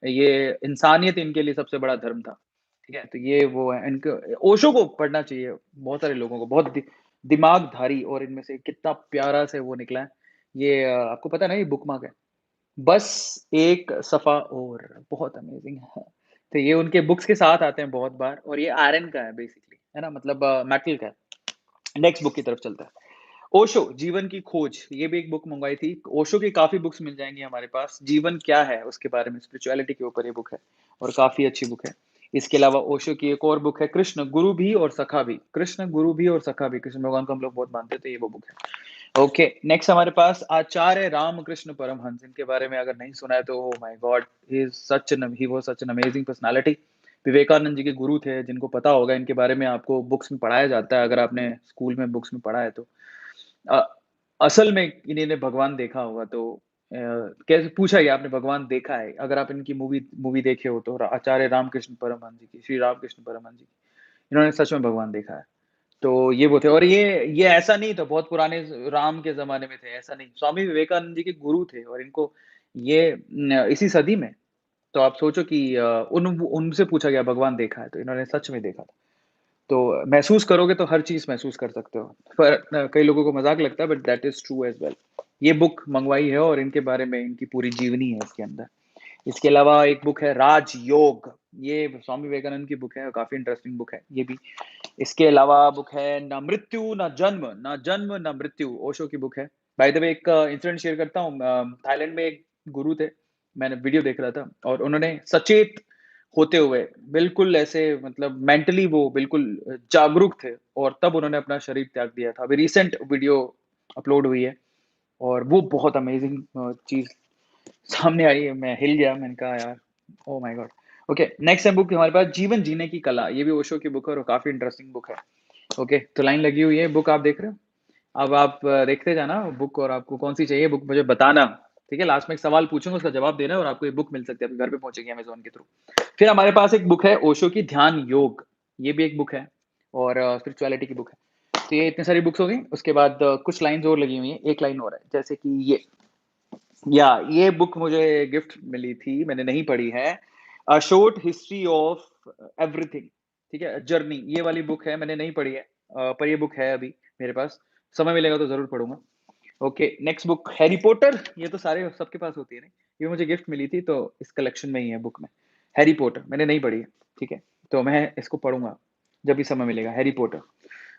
ये इंसानियत इनके लिए सबसे बड़ा धर्म था। ठीक है, तो ये वो है इनके। ओशो को पढ़ना चाहिए बहुत सारे लोगों को, बहुत दिमागधारी, और इनमें से कितना प्यारा से वो निकला है। ये आपको पता है ना, ये बुक मार्क है, बस एक सफा और, बहुत अमेजिंग है। तो ये उनके बुक्स के साथ आते हैं बहुत बार, और ये आयरन का है बेसिकली, है ना, मतलब मेटल का है। नेक्स्ट बुक की तरफ चलता है, ओशो जीवन की खोज। ये भी एक बुक मंगवाई थी, ओशो की काफी बुक्स मिल जाएंगी हमारे पास, जीवन क्या है उसके बारे में, स्पिरिचुअलिटी के ऊपर ये बुक है, और काफी अच्छी बुक है। इसके अलावा ओशो की एक और बुक है, कृष्ण गुरु भी और सखा भी, कृष्ण गुरु भी और सखा भी, कृष्ण भगवान को हम लोग बहुत मानते थे, ये वो बुक है। ओके, नेक्स्ट हमारे पास आचार्य रामकृष्ण परमहंस। इनके बारे में अगर नहीं सुना है तो oh my God, he was such an amazing personality. Vivekananda ji के गुरु थे, जिनको पता होगा इनके बारे में, आपको बुक्स में पढ़ाया जाता है, अगर आपने स्कूल में बुक्स में पढ़ा है तो। अ, असल में इन्होंने भगवान देखा होगा, तो कैसे पूछा गया आपने भगवान देखा है, अगर आप इनकी मूवी मूवी देखे हो तो, आचार्य रामकृष्ण परमहंस जी की, श्री रामकृष्ण परमहंस जी, इन्होंने सच में भगवान देखा है। तो ये वो थे, और ये ऐसा नहीं था बहुत पुराने राम के ज़माने में थे, ऐसा नहीं। स्वामी विवेकानंद जी के गुरु थे, और इनको ये इसी सदी में, तो आप सोचो कि उनसे पूछा गया भगवान देखा है, तो इन्होंने सच में देखा था। तो महसूस करोगे तो हर चीज़ महसूस कर सकते हो। पर कई लोगों को मज़ाक लगता है, but that is true as well. ये बुक मँगवाई है, और इनके बारे में इनकी पूरी जीवनी है इसके अंदर। इसके अलावा एक बुक है राजयोग, ये स्वामी विवेकानंद की बुक है, काफ़ी इंटरेस्टिंग बुक है ये भी। इसके अलावा बुक है ना मृत्यु ना जन्म, ना जन्म ना मृत्यु, ओशो की बुक है। बाय द वे एक इंसिडेंट शेयर करता हूँ, थाईलैंड में एक गुरु थे, मैंने वीडियो देख रहा था, और उन्होंने सचेत होते हुए बिल्कुल ऐसे, मतलब मेंटली वो बिल्कुल जागरूक थे, और तब उन्होंने अपना शरीर त्याग दिया था। अभी रिसेंट वीडियो अपलोड हुई है, और वो बहुत अमेजिंग चीज़ सामने आई है, मैं हिल गया, मैंने कहा यार ओह माय गॉड। ओके, नेक्स्ट है बुक हमारे पास, जीवन जीने की कला। ये भी ओशो की बुक है, और काफ़ी इंटरेस्टिंग बुक है। ओके, तो लाइन लगी हुई है, बुक आप देख रहे हो, अब आप देखते जाना बुक, और आपको कौन सी चाहिए बुक मुझे बताना। ठीक है, लास्ट में एक सवाल पूछूंगा, उसका जवाब देना है, और आपको ये बुक मिल सकती है, आपके घर पे पहुंचेगी अमेजोन के थ्रू। फिर हमारे पास एक बुक है ओशो की, ध्यान योग। ये भी एक बुक है, और स्पिरिचुअलिटी की बुक है। तो ये इतनी सारी बुक्स हो गई, उसके बाद कुछ लाइन्स और लगी हुई हैं, एक लाइन और है, जैसे कि ये बुक मुझे गिफ्ट मिली थी, मैंने नहीं पढ़ी है, a short history of everything. ठीक है, जर्नी, ये वाली बुक है, मैंने नहीं पढ़ी है, पर ये बुक है अभी मेरे पास, समय मिलेगा तो जरूर पढ़ूंगा। Okay, next book Harry Potter, ये तो सारे सबके पास होती है ना, ये मुझे गिफ्ट मिली थी, तो इस कलेक्शन में ही है बुक में, हैरी पॉटर मैंने नहीं पढ़ी है। ठीक है, तो मैं इसको पढ़ूंगा जब भी समय मिलेगा, हैरी पॉटर।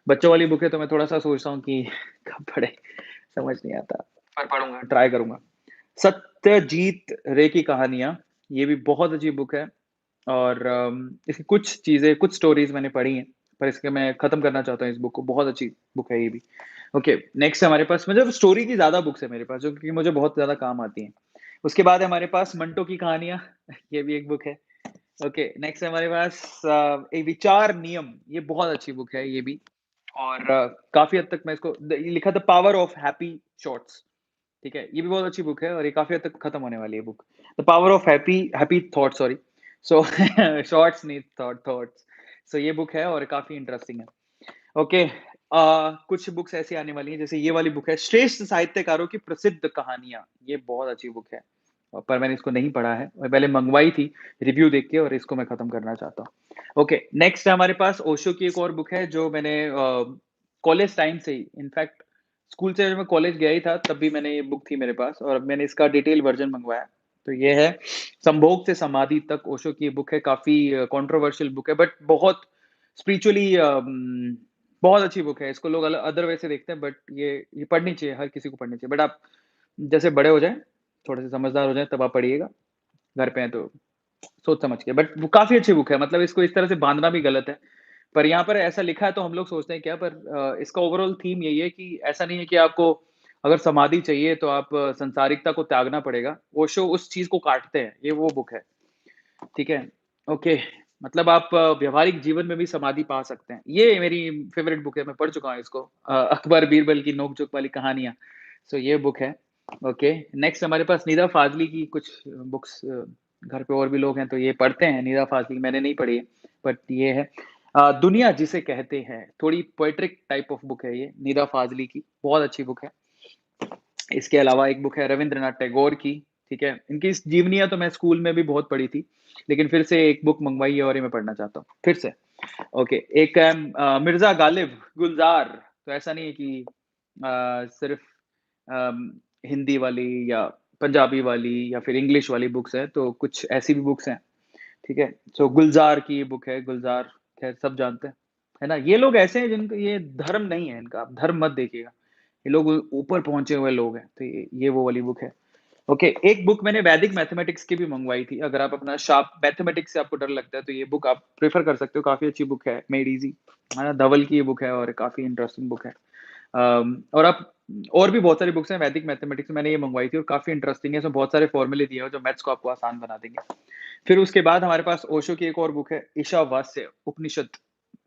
बच्चों वाली बुक है, तो मैं थोड़ा सा सोचता हूँ कि कब पढ़े, समझ नहीं आता, पर पढ़ूंगा, ट्राई करूंगा। सत्यजीत रे की कहानियाँ, ये भी बहुत अच्छी बुक है, और इसकी कुछ चीज़ें, कुछ स्टोरीज मैंने पढ़ी हैं, पर इसके मैं खत्म करना चाहता हूँ इस बुक को, बहुत अच्छी बुक है ये भी। ओके, नेक्स्ट हमारे पास मतलब स्टोरी की ज़्यादा बुक्स है मेरे पास जो कि मुझे बहुत ज़्यादा काम आती हैं। उसके बाद है हमारे पास मंटो की कहानियाँ ये भी एक बुक है। ओके, नेक्स्ट है हमारे पास एक विचार नियम, ये बहुत अच्छी बुक है ये भी और काफ़ी हद तक मैं इसको ये लिखा था पावर ऑफ हैप्पी शॉट्स, ठीक है? ये भी बहुत अच्छी बुक है और ये काफ़ी हद तक खत्म होने वाली है book. The power of happy happy thought sorry. So shorts नहीं थॉट्स। सो ये बुक है और काफ़ी इंटरेस्टिंग है। ओके कुछ बुक्स ऐसी आने वाली हैं जैसे ये वाली बुक है श्रेष्ठ साहित्यकारों की प्रसिद्ध कहानियाँ, ये बहुत अच्छी बुक है। पर मैंने इसको नहीं पढ़ा है, मैं पहले मँगवाई थी रिव्यू देख के और इसको मैं खत्म करना चाहता हूँ। ओके, नेक्स्ट है हमारे पास ओशो की एक और बुक है जो मैंने कॉलेज टाइम से ही इनफैक्ट स्कूल से जब मैं कॉलेज गया ही था तब भी मैंने ये बुक थी मेरे पास और मैंने इसका डिटेल वर्ज़न मँगवाया। तो ये है संभोग से समाधि तक ओशो की ये बुक है, काफ़ी कंट्रोवर्शियल बुक है बट बहुत स्पिरिचुअली बहुत अच्छी बुक है। इसको लोग अदर वे से देखते हैं बट ये पढ़नी चाहिए, हर किसी को पढ़नी चाहिए। बट आप जैसे बड़े हो जाएँ, थोड़े से समझदार हो जाएँ तब आप पढ़िएगा। घर पे हैं तो सोच समझ के बट वो काफ़ी अच्छी बुक है मतलब इसको इस तरह से बाँधना भी गलत है। पर यहाँ पर ऐसा लिखा है तो हम लोग सोचते हैं क्या पर इसका ओवरऑल थीम यही है कि ऐसा नहीं है कि आपको अगर समाधि चाहिए तो आप सांसारिकता को त्यागना पड़ेगा। ओशो उस चीज़ को काटते हैं, ये वो बुक है। ठीक है? ओके, मतलब आप व्यावहारिक जीवन में भी समाधि पा सकते हैं। ये मेरी फ़ेवरेट बुक है, मैं पढ़ चुका हूँ इसको। अकबर बीरबल की नोक-झोंक वाली कहानियाँ। सो ये बुक है। ओके, नेक्स्ट हमारे पास निदा फ़ाज़ली की कुछ बुक्स घर पे और भी लोग हैं तो ये पढ़ते हैं, निदा फ़ाज़ली मैंने नहीं पढ़ी है, बट ये है दुनिया जिसे कहते हैं, थोड़ी पोएट्रिक टाइप ऑफ बुक है ये, निदा फ़ाज़ली की, बहुत अच्छी बुक है। इसके अलावा एक बुक है रवींद्रनाथ टैगोर की, ठीक है? इनकी जीवनियाँ तो मैं स्कूल में भी बहुत पढ़ी थी, लेकिन फिर से एक बुक मँगवाई है और ये मैं पढ़ना चाहता हूँ, फिर से। ओके, एक है मिर्ज़ा गालिब, गुलज़ार, तो ऐसा नहीं है कि सिर्फ़ अम, हिंदी वाली या पंजाबी वाली या फिर इंग्लिश वाली बुक्स हैं, तो कुछ ऐसी भी बुक्स हैं, ठीक है? सो गुलज़ार की ये बुक है, गुलज़ार ख़ैर सब जानते हैं, है ना? ये लोग ऐसे हैं जिनको ये धर्म नहीं है इनका, आप धर्म मत देखिएगा। ये लोग ऊपर पहुँचे हुए लोग हैं, तो ये वो वाली बुक है। ओके, एक बुक मैंने वैदिक मैथमेटिक्स की भी मँगवाई थी, अगर आप अपना शार्प मैथमेटिक्स से आपको डर लगता है, तो ये बुक आप प्रेफ़र कर सकते हो, काफ़ी अच्छी बुक है, मेड ईज़ी, है ना? धवल की ये बुक है और काफ़ी इंटरेस्टिंग बुक है। और आप और भी बहुत सारी बुक्स हैं वैदिक मैथमेटिक्स मैंने ये मँगवाई थी और काफ़ी इंटरेस्टिंग है, इसमें बहुत सारे फ़ॉर्मूले दिए हैं जो मैथ्स को आपको आसान बना देंगे। फिर उसके बाद हमारे पास ओशो की एक और बुक है, ईशावास्य उपनिषद।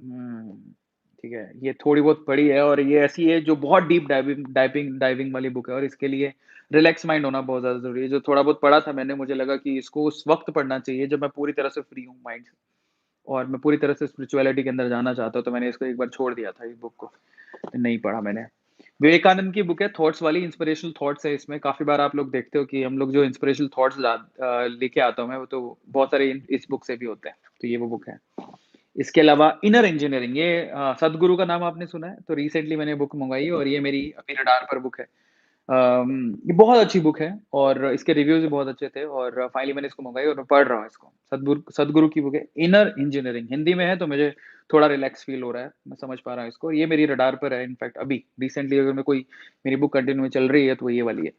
हुँ, ठीक है, ये थोड़ी बहुत पढ़ी है और ये ऐसी है जो बहुत डीप डाइविंग डाइविंग वाली बुक है और इसके लिए रिलैक्स माइंड होना बहुत ज़्यादा ज़रूरी है। जो थोड़ा बहुत पढ़ा था मैंने, मुझे लगा कि इसको उस वक़्त पढ़ना चाहिए जब मैं पूरी तरह से फ्री हूँ माइंड से और मैं पूरी तरह से स्पिरिचुअलिटी के अंदर जाना चाहता हूँ, तो मैंने इसको एक बार छोड़ दिया था इस बुक को, नहीं पढ़ा मैंने। विवेकानंद की बुक है थॉट्स वाली, इंस्पिरेशनल थॉट्स है इसमें। काफ़ी बार आप लोग देखते हो कि हम लोग जो इंस्पिरेशनल थॉट्स लेके आता हूँ मैं, वो तो बहुत सारे इस बुक से भी होते हैं। तो ये वो बुक है। इसके अलावा इनर इंजीनियरिंग ये सद्गुरु का नाम आपने सुना है? तो रिसेंटली मैंने बुक मँगवाई है और ये मेरी अभी रडार पर बुक है। ये बहुत अच्छी बुक है और इसके रिव्यूज़ भी बहुत अच्छे थे और फाइनली मैंने इसको मँगवाई और मैं पढ़ रहा हूँ इसको। सद्गुरु की बुक है, इनर इंजीनियरिंग हिंदी में है तो मुझे थोड़ा रिलैक्स फ़ील हो रहा है, मैं समझ पा रहा हूँ इसको। ये मेरी रडार पर है इनफैक्ट अभी रिसेंटली अगर मैं कोई मेरी बुक कंटिन्यू में चल रही है तो वो ये वाली है।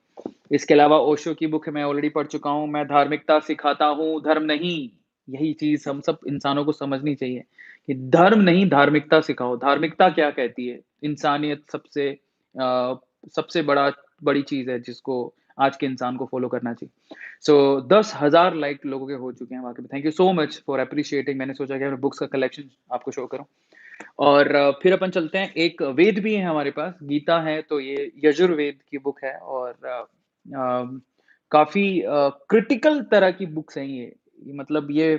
इसके अलावा ओशो की बुक मैं ऑलरेडी पढ़ चुका हूँ, मैं धार्मिकता सिखाता हूँ, धर्म नहीं। यही चीज़ हम सब इंसानों को समझनी चाहिए कि धर्म नहीं धार्मिकता सिखाओ। धार्मिकता क्या कहती है? इंसानियत सबसे बड़ी चीज़ है जिसको आज के इंसान को फ़ॉलो करना चाहिए। सो 10,000 लाइक लोगों के हो चुके हैं वाक़ई में। Thank you so much for appreciating मैंने सोचा कि मैं बुक्स का कलेक्शन आपको शो करूँ। और फिर अपन चलते हैं एक वेद भी है हमारे पास, गीता है तो ये यजुर्वेद की बुक है और काफ़ी क्रिटिकल तरह की बुक्स हैं ये। मतलब ये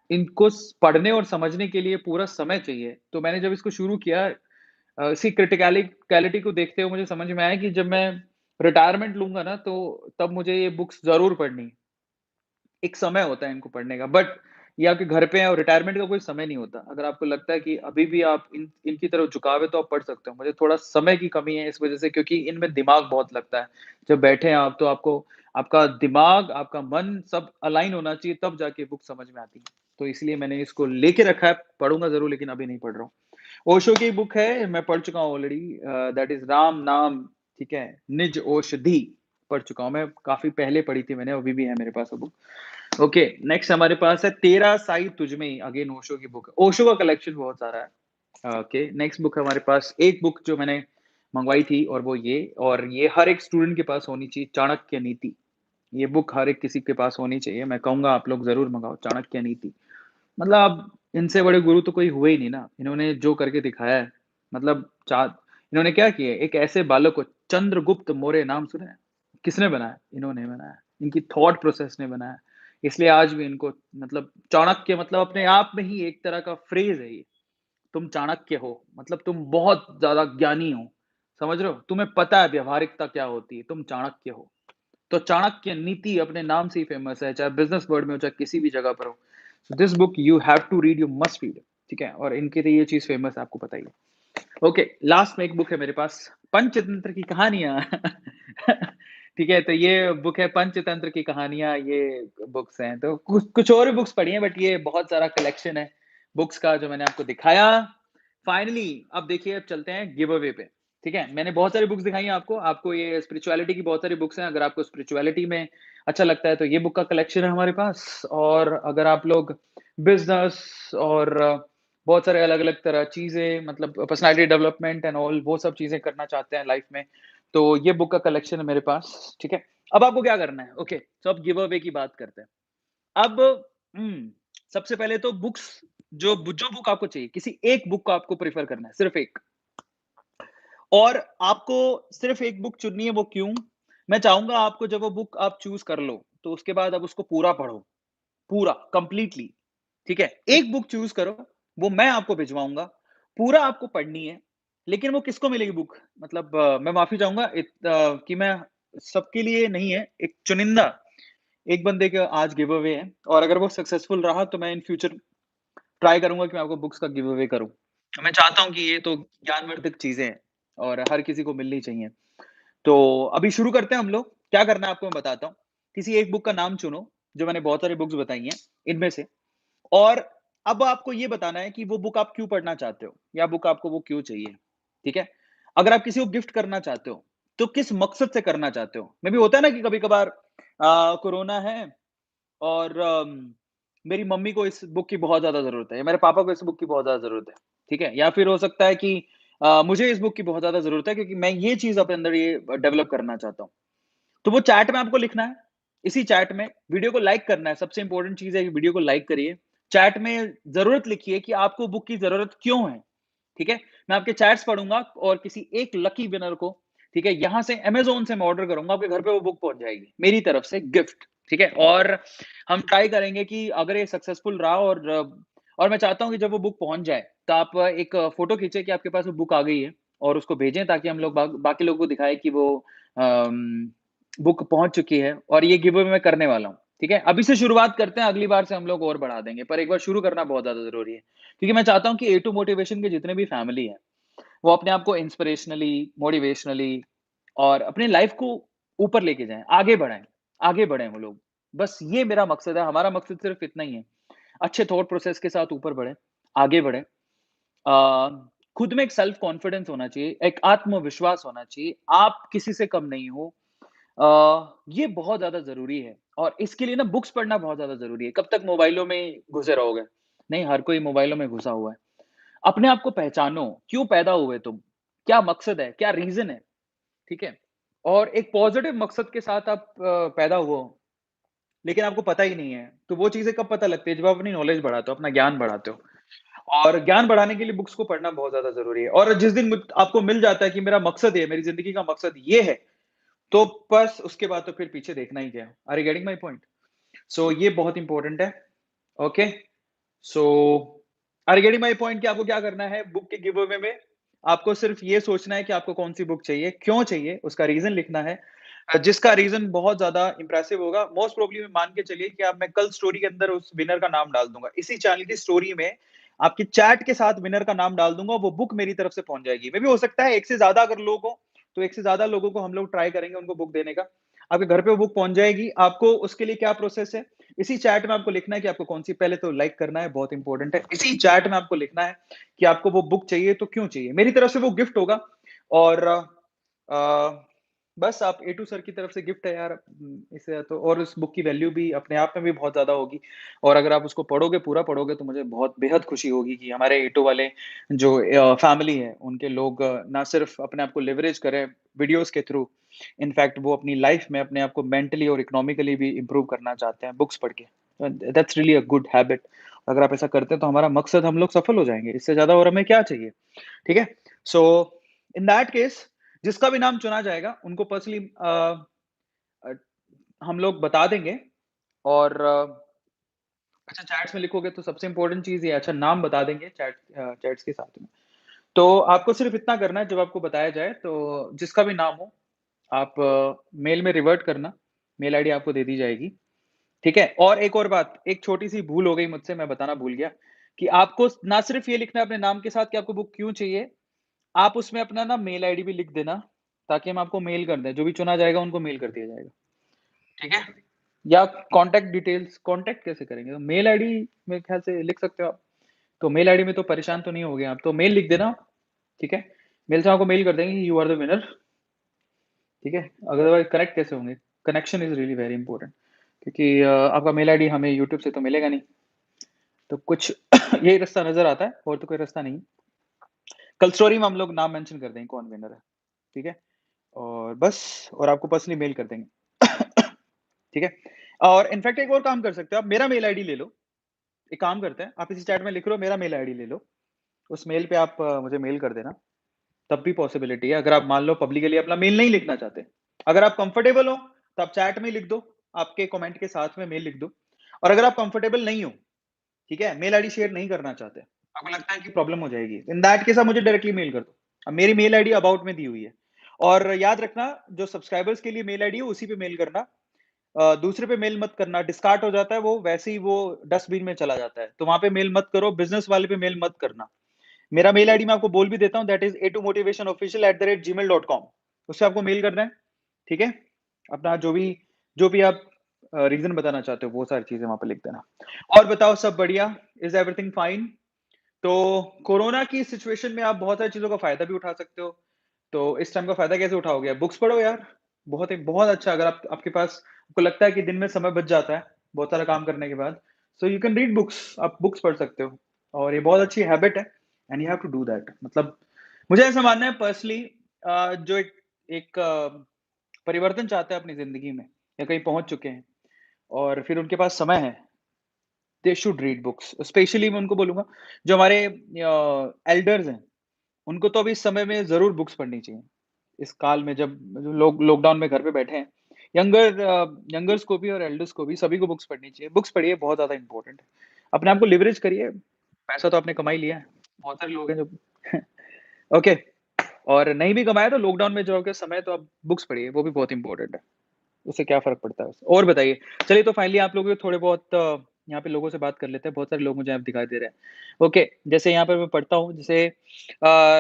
इनको पढ़ने और समझने के लिए पूरा समय चाहिए। तो मैंने जब इसको शुरू किया इसकी क्रिटिकैलिटी को देखते हुए मुझे समझ में आया कि जब मैं रिटायरमेंट लूँगा ना, तो तब मुझे ये बुक्स ज़रूर पढ़नी है। एक समय होता है इनको पढ़ने का, बट ये आपके घर पे हैं और रिटायरमेंट का कोई समय नहीं होता। अगर आपको लगता है कि अभी भी आप इनकी तरफ झुकाव है, तो आप पढ़ सकते हो। मुझे थोड़ा समय की कमी है इस वज़ह से क्योंकि इनमें दिमाग बहुत लगता है। जब बैठे हैं आप, तो आपको आपका दिमाग, आपका मन सब अलाइन होना चाहिए, तब जाके बुक समझ में आती है। तो इसलिए मैंने इसको लेके रखा है, पढ़ूँगा ज़रूर लेकिन अभी नहीं पढ़ रहा हूँ। ओशो की बुक है, मैं पढ़ चुका हूँ ऑलरेडी दैट इज़ राम नाम, ठीक है? निज औषधि पढ़ चुका हूँ मैं, काफ़ी पहले पढ़ी थी मैंने, अभी भी है मेरे पास वो बुक। ओके, नेक्स्ट हमारे पास है तेरा साई तुझ में ही, अगेन ओशो की बुक है। ओशो का कलेक्शन बहुत सारा है। ओके, नेक्स्ट बुक है हमारे पास, एक बुक जो मैंने मंगवाई थी और वो ये, और ये हर एक स्टूडेंट के पास होनी चाहिए, चाणक्य नीति। ये बुक हर एक किसी के पास होनी चाहिए, मैं कहूँगा आप लोग ज़रूर मँगाओ, चाणक्य नीति। मतलब अब इनसे बड़े गुरु तो कोई हुए ही नहीं ना, इन्होंने जो करके दिखाया है, मतलब चा इन्होंने क्या किया है, एक ऐसे बालक को, चंद्रगुप्त मौर्य नाम सुना है? किसने बनाया? इन्होंने बनाया। इनकी थॉट प्रोसेस ने बनाया। इसलिए आज भी इनको, मतलब चाणक्य, मतलब अपने आप में ही एक तरह का फ्रेज़ है ये। तुम चाणक्य हो, मतलब तुम बहुत ज़्यादा ज्ञानी हो। समझ रहे हो? तुम्हें पता है व्यावहारिकता क्या होती है, तुम चाणक्य हो। तो चाणक्य नीति अपने नाम से ही फेमस है, चाहे बिज़नेस वर्ल्ड में हो, चाहे किसी भी जगह पर हो। So this book you have to read, you must read, ठीक है? और इनकी तो ये चीज़ फेमस है, आपको पता ही है। ओके, लास्ट में एक बुक है मेरे पास, पंचतंत्र की कहानियाँ। ठीक है, तो ये बुक है पंचतंत्र की कहानियाँ, ये बुक्स हैं। तो कुछ कुछ और भी बुक्स पढ़ी हैं, बट ये बहुत सारा कलेक्शन है बुक्स का जो मैंने आपको दिखाया। फाइनली अब देखिए, अब चलते हैं गिव अवे पे, ठीक है? मैंने बहुत सारी बुक्स दिखाई हैं आपको, आपको ये स्पिरिचुअलिटी की बहुत सारी बुक्स हैं, अगर आपको स्पिरिचुअलिटी में अच्छा लगता है तो ये बुक का कलेक्शन है हमारे पास। और अगर आप लोग बिज़नेस और बहुत सारे अलग-अलग तरह चीज़ें, मतलब पर्सनैलिटी डेवलपमेंट एंड ऑल, वो सब चीज़ें करना चाहते हैं लाइफ़ में, तो ये बुक का कलेक्शन है मेरे पास, ठीक है? अब आपको क्या करना है? ओके, तो अब गिव अवे की बात करते हैं। अब सबसे पहले तो बुक्स, जो बुक आपको चाहिए, किसी एक बुक को आपको प्रेफ़र करना है, सिर्फ़ एक। और आपको सिर्फ़ एक बुक चुननी है, वो क्यों? मैं चाहूँगा आपको, जब वो बुक आप चूज़ कर लो, तो उसके बाद आप उसको पूरा पढ़ो, पूरा कंप्लीटली, ठीक है? एक बुक चूज़ करो, वो मैं आपको भिजवाऊँगा, पूरा आपको पढ़नी है, लेकिन वो किसको मिलेगी बुक? मतलब मैं माफ़ी चाहूँगा कि मैं सबके लिए नहीं है, एक चुनिंदा एक बंदे का आज गिव अवे है, और अगर वो सक्सेसफुल रहा तो मैं इन फ्यूचर ट्राई करूँगा कि मैं आपको बुक्स का गिव अवे करूँ। मैं चाहता हूँ कि ये तो ज्ञानवर्धक चीज़ें हैं और हर किसी को मिलनी चाहिए। तो अभी शुरू करते हैं हम लोग, क्या करना है आपको मैं बताता हूँ। किसी एक बुक का नाम चुनो, जो मैंने बहुत सारी बुक्स बताई हैं, इनमें से। और अब आपको ये बताना है कि वो बुक आप क्यों पढ़ना चाहते हो, या बुक आपको वो क्यों चाहिए, ठीक है? अगर आप किसी को गिफ्ट करना चाहते हो, तो किस मकसद से करना चाहते हो? मे बी होता है ना कि कभी-कभार कोरोना है और मेरी मम्मी को इस बुक की बहुत ज़्यादा ज़रूरत है, या मेरे पापा को इस बुक की बहुत ज़्यादा ज़रूरत है, ठीक है? या फिर हो सकता है कि मुझे इस बुक की बहुत ज़्यादा ज़रूरत है, क्योंकि मैं ये चीज़ अपने अंदर ये डेवलप करना चाहता हूँ। तो वो चैट में आपको लिखना है, इसी चैट में वीडियो को लाइक करना है, सबसे इम्पोर्टेंट चीज़ है कि वीडियो को लाइक करिए। चैट में ज़रूरत लिखिए कि आपको बुक की ज़रूरत क्यों है, ठीक है? मैं आपके चैट्स पढ़ूँगा और किसी एक लकी विनर को, ठीक है, यहाँ से अमेज़न से मैं ऑर्डर करूँगा, आपके घर पे वो बुक पहुँच जाएगी, मेरी तरफ से गिफ्ट, ठीक है? और हम ट्राई करेंगे कि अगर ये सक्सेसफुल रहा, और मैं चाहता हूँ कि जब वो बुक पहुँच जाए, तो आप एक फ़ोटो खींचे कि आपके पास वो बुक आ गई है, और उसको भेजें, ताकि हम लोग बाकी लोगों को दिखाएँ कि वो अम, बुक पहुँच चुकी है, और ये गिव अवे मैं करने वाला हूँ, ठीक है? अभी से शुरुआत करते हैं, अगली बार से हम लोग और बढ़ा देंगे, पर एक बार शुरू करना बहुत ज़्यादा ज़रूरी है। क्योंकि मैं चाहता हूँ कि ए टू मोटिवेशन के जितने भी फैमिली हैं, वो अपने आप को इंस्पिरेशनली, मोटिवेशनली और अपनी लाइफ़ को ऊपर लेके जाएँ, आगे बढ़ें वो लोग। बस ये मेरा मकसद है, हमारा मकसद सिर्फ़ इतना ही है। अच्छे थॉट प्रोसेस के साथ ऊपर बढ़ें, आगे बढ़ें। खुद में एक सेल्फ कॉन्फिडेंस होना चाहिए, एक आत्मविश्वास होना चाहिए, आप किसी से कम नहीं हो। ये बहुत ज़्यादा ज़रूरी है, और इसके लिए ना बुक्स पढ़ना बहुत ज़्यादा ज़रूरी है। कब तक मोबाइलों में घुसे रहोगे? नहीं, हर कोई मोबाइलों में घुसा हुआ है। अपने आप को पहचानो, क्यों पैदा हुए तुम? क्या मकसद है? क्या रीज़न है? ठीक है? और एक पॉज़िटिव मकसद के साथ आप पैदा हुए हो, लेकिन आपको पता ही नहीं है, तो वो चीज़ें कब पता लगती है? जब आप अपनी नॉलेज बढ़ाते हो, अपना ज्ञान बढ़ाते हो। और ज्ञान बढ़ाने के लिए बुक्स को पढ़ना बहुत ज़्यादा ज़रूरी है, और जिस दिन आपको मिल जाता है कि मेरा मकसद ये है, मेरी ज़िंदगी का मकसद ये है, तो बस उसके बाद तो फिर पीछे देखना ही क्या है। Are you getting my point? So ये बहुत इंपॉर्टेंट है। Okay, so are you getting my point कि आपको क्या करना है बुक के गिव अवे में? आपको सिर्फ ये सोचना है कि आपको कौन-सी बुक चाहिए, क्यों चाहिए, उसका रीज़न लिखना है। जिसका रीज़न बहुत ज़्यादा इम्प्रेसिव होगा, मोस्ट प्रोबेबली मान के चलिए कि अब मैं कल स्टोरी के अंदर उस विनर का नाम डाल दूँगा। इसी चैनल की स्टोरी में आपकी चैट के साथ विनर का नाम डाल दूँगा, वो बुक मेरी तरफ से पहुँच जाएगी। मे बी हो सकता है 1 से ज़्यादा अगर लोग हों, तो 1 से ज़्यादा लोगों को हम लोग ट्राई करेंगे उनको बुक देने का। आपके घर पे वो बुक पहुँच जाएगी। आपको उसके लिए क्या प्रोसेस है? इसी चैट में आपको लिखना है कि आपको कौन-सी, पहले तो लाइक करना है, बहुत इंपॉर्टेंट है। इसी चैट में आपको लिखना है कि आपको वो बुक चाहिए तो क्यों चाहिए? मेरी तरफ से वो गिफ्ट होगा, और बस आप ए टू सर की तरफ से गिफ्ट है यार, इससे तो और उस बुक की वैल्यू भी अपने आप में भी बहुत ज़्यादा होगी और अगर आप उसको पढ़ोगे, पूरा पढ़ोगे तो मुझे बहुत बेहद खुशी होगी कि हमारे ए टू वाले जो फैमिली है, उनके लोग ना सिर्फ़ अपने आप को लेवरेज करें वीडियोज़ के थ्रू, इनफैक्ट वो अपनी लाइफ़ में अपने आप को मेंटली और इकोनॉमिकली भी इम्प्रूव करना चाहते हैं बुक्स पढ़ के। That's really a good habit. अगर आप ऐसा करते हैं तो हमारा मकसद हम लोग सफल हो जाएँगे, इससे ज़्यादा और हमें क्या चाहिए, ठीक है? सो इन दैट केस जिसका भी नाम चुना जाएगा उनको पर्सनली अ, हम लोग बता देंगे और अच्छा चैट्स में लिखोगे तो सबसे इम्पोर्टेंट चीज़ ये है, अच्छा नाम बता देंगे चैट्स के साथ में। तो आपको सिर्फ़ इतना करना है जब आपको बताया जाए तो जिसका भी नाम हो आप मेल में रिवर्ट करना, मेल आईडी आपको दे दी जाएगी, ठीक है? और एक और बात, एक छोटी-सी भूल हो गई मुझसे, मैं बताना भूल गया कि आपको ना सिर्फ़ ये लिखना है अपने नाम के साथ कि आपको बुक क्यों चाहिए, आप उसमें अपना ना मेल आईडी भी लिख देना, ताकि हम आपको मेल कर दें, जो भी चुना जाएगा उनको मेल कर दिया जाएगा, ठीक है? या कॉन्टैक्ट डिटेल्स कॉन्टैक्ट कैसे करेंगे? तो मेल आईडी मेरे ख्याल से लिख सकते हो आप। तो मेल आईडी में तो परेशान तो नहीं होगे आप, तो मेल लिख देना, ठीक है? मेल से आपको मेल कर देंगे यू आर द विनर, ठीक है? अदरवाइज़ कनेक्ट कैसे होंगे? Connection is really very important क्योंकि आपका मेल आईडी हमें यूट्यूब से तो मिलेगा नहीं, तो कुछ यही रास्ता नज़र आता है और तो कोई रास्ता नहीं। कल स्टोरी में हम लोग नाम मेंशन कर देंगे कौन विनर है, ठीक है? और बस और आपको पर्सनली मेल कर देंगे, ठीक है? और इनफैक्ट एक और काम कर सकते हो आप, मेरा मेल आईडी ले लो। एक काम करते हैं, आप इसी चैट में लिख लो मेरा मेल आईडी ले लो, उस मेल पे आप मुझे मेल कर देना, तब भी पॉसिबिलिटी है अगर आप मान लो पब्लिकली अपना मेल नहीं लिखना चाहते। अगर आप कंफर्टेबल हो, तो आप चैट में लिख दो, आपके कमेंट के साथ में मेल लिख दो और अगर आप कंफर्टेबल नहीं हो, ठीक है, मेल आईडी शेयर नहीं करना चाहते, आपको लगता है कि प्रॉब्लम हो जाएगी, इन दैट केस आप मुझे डायरेक्टली मेल कर दो। अब मेरी मेल आईडी अबाउट में दी हुई है और याद रखना जो सब्सक्राइबर्स के लिए मेल आईडी है उसी पे मेल करना, दूसरे पे मेल मत करना, डिस्कार्ड हो जाता है वो, वैसे ही वो डस्टबिन में चला जाता है, तो वहाँ पे मेल मत करो, बिज़नेस वाले पे मेल मत करना। मेरा मेल आईडी मैं आपको बोल भी देता हूँ, दैट इज़ a2motivationofficial@gmail.com, उससे आपको मेल करना है, ठीक है? अपना जो भी आप रीज़न बताना चाहते हो, वो सारी चीज़ें वहाँ पे लिख देना। और बताओ सब बढ़िया? Is everything fine? तो कोरोना की सिचुएशन में आप बहुत सारी चीज़ों का फ़ायदा भी उठा सकते हो। तो इस टाइम का फ़ायदा कैसे उठाओगे? बुक्स पढ़ो यार। बहुत अच्छा अगर आप आपके पास आपको लगता है कि दिन में समय बच जाता है, बहुत सारा काम करने के बाद, so you can read books, आप बुक्स पढ़ सकते हो और ये बहुत अच्छी हैबिट है and you have to do that. मतलब मुझे ऐसा मानना है पर्सनली जो एक एक परिवर्तन चाहते हैं अपनी ज़िंदगी में या कहीं पहुँच चुके हैं और फिर उनके पास समय है, they should read books. Specially मैं उनको बोलूँगा जो हमारे एल्डर्स हैं, उनको तो अभी इस समय में ज़रूर बुक्स पढ़नी चाहिए। इस काल में जब जो लोग लॉकडाउन में घर पे बैठे हैं, यंगर्स को भी और एल्डर्स को भी सभी को बुक्स पढ़नी चाहिए। बुक्स पढ़िए बहुत ज़्यादा इम्पोर्टेंट है। अपने आप को लिवरेज करिए, पैसा तो आपने कमा ही लिया है। बहुत सारे लोग हैं जो ओके और नहीं भी कमाया तो लॉकडाउन में जो आपके समय है तो आप बुक्स पढ़िए, वो भी बहुत इम्पोर्टेंट है। उससे क्या फ़र्क पड़ता है उससे? और बताइए? चलिए तो फाइनली आप लोग थोड़े बहुत यहाँ पे लोगों से बात कर लेते हैं, बहुत सारे लोग मुझे यहाँ दिखाई दे रहे हैं। ओके, जैसे यहाँ पे मैं पढ़ता हूँ, जैसे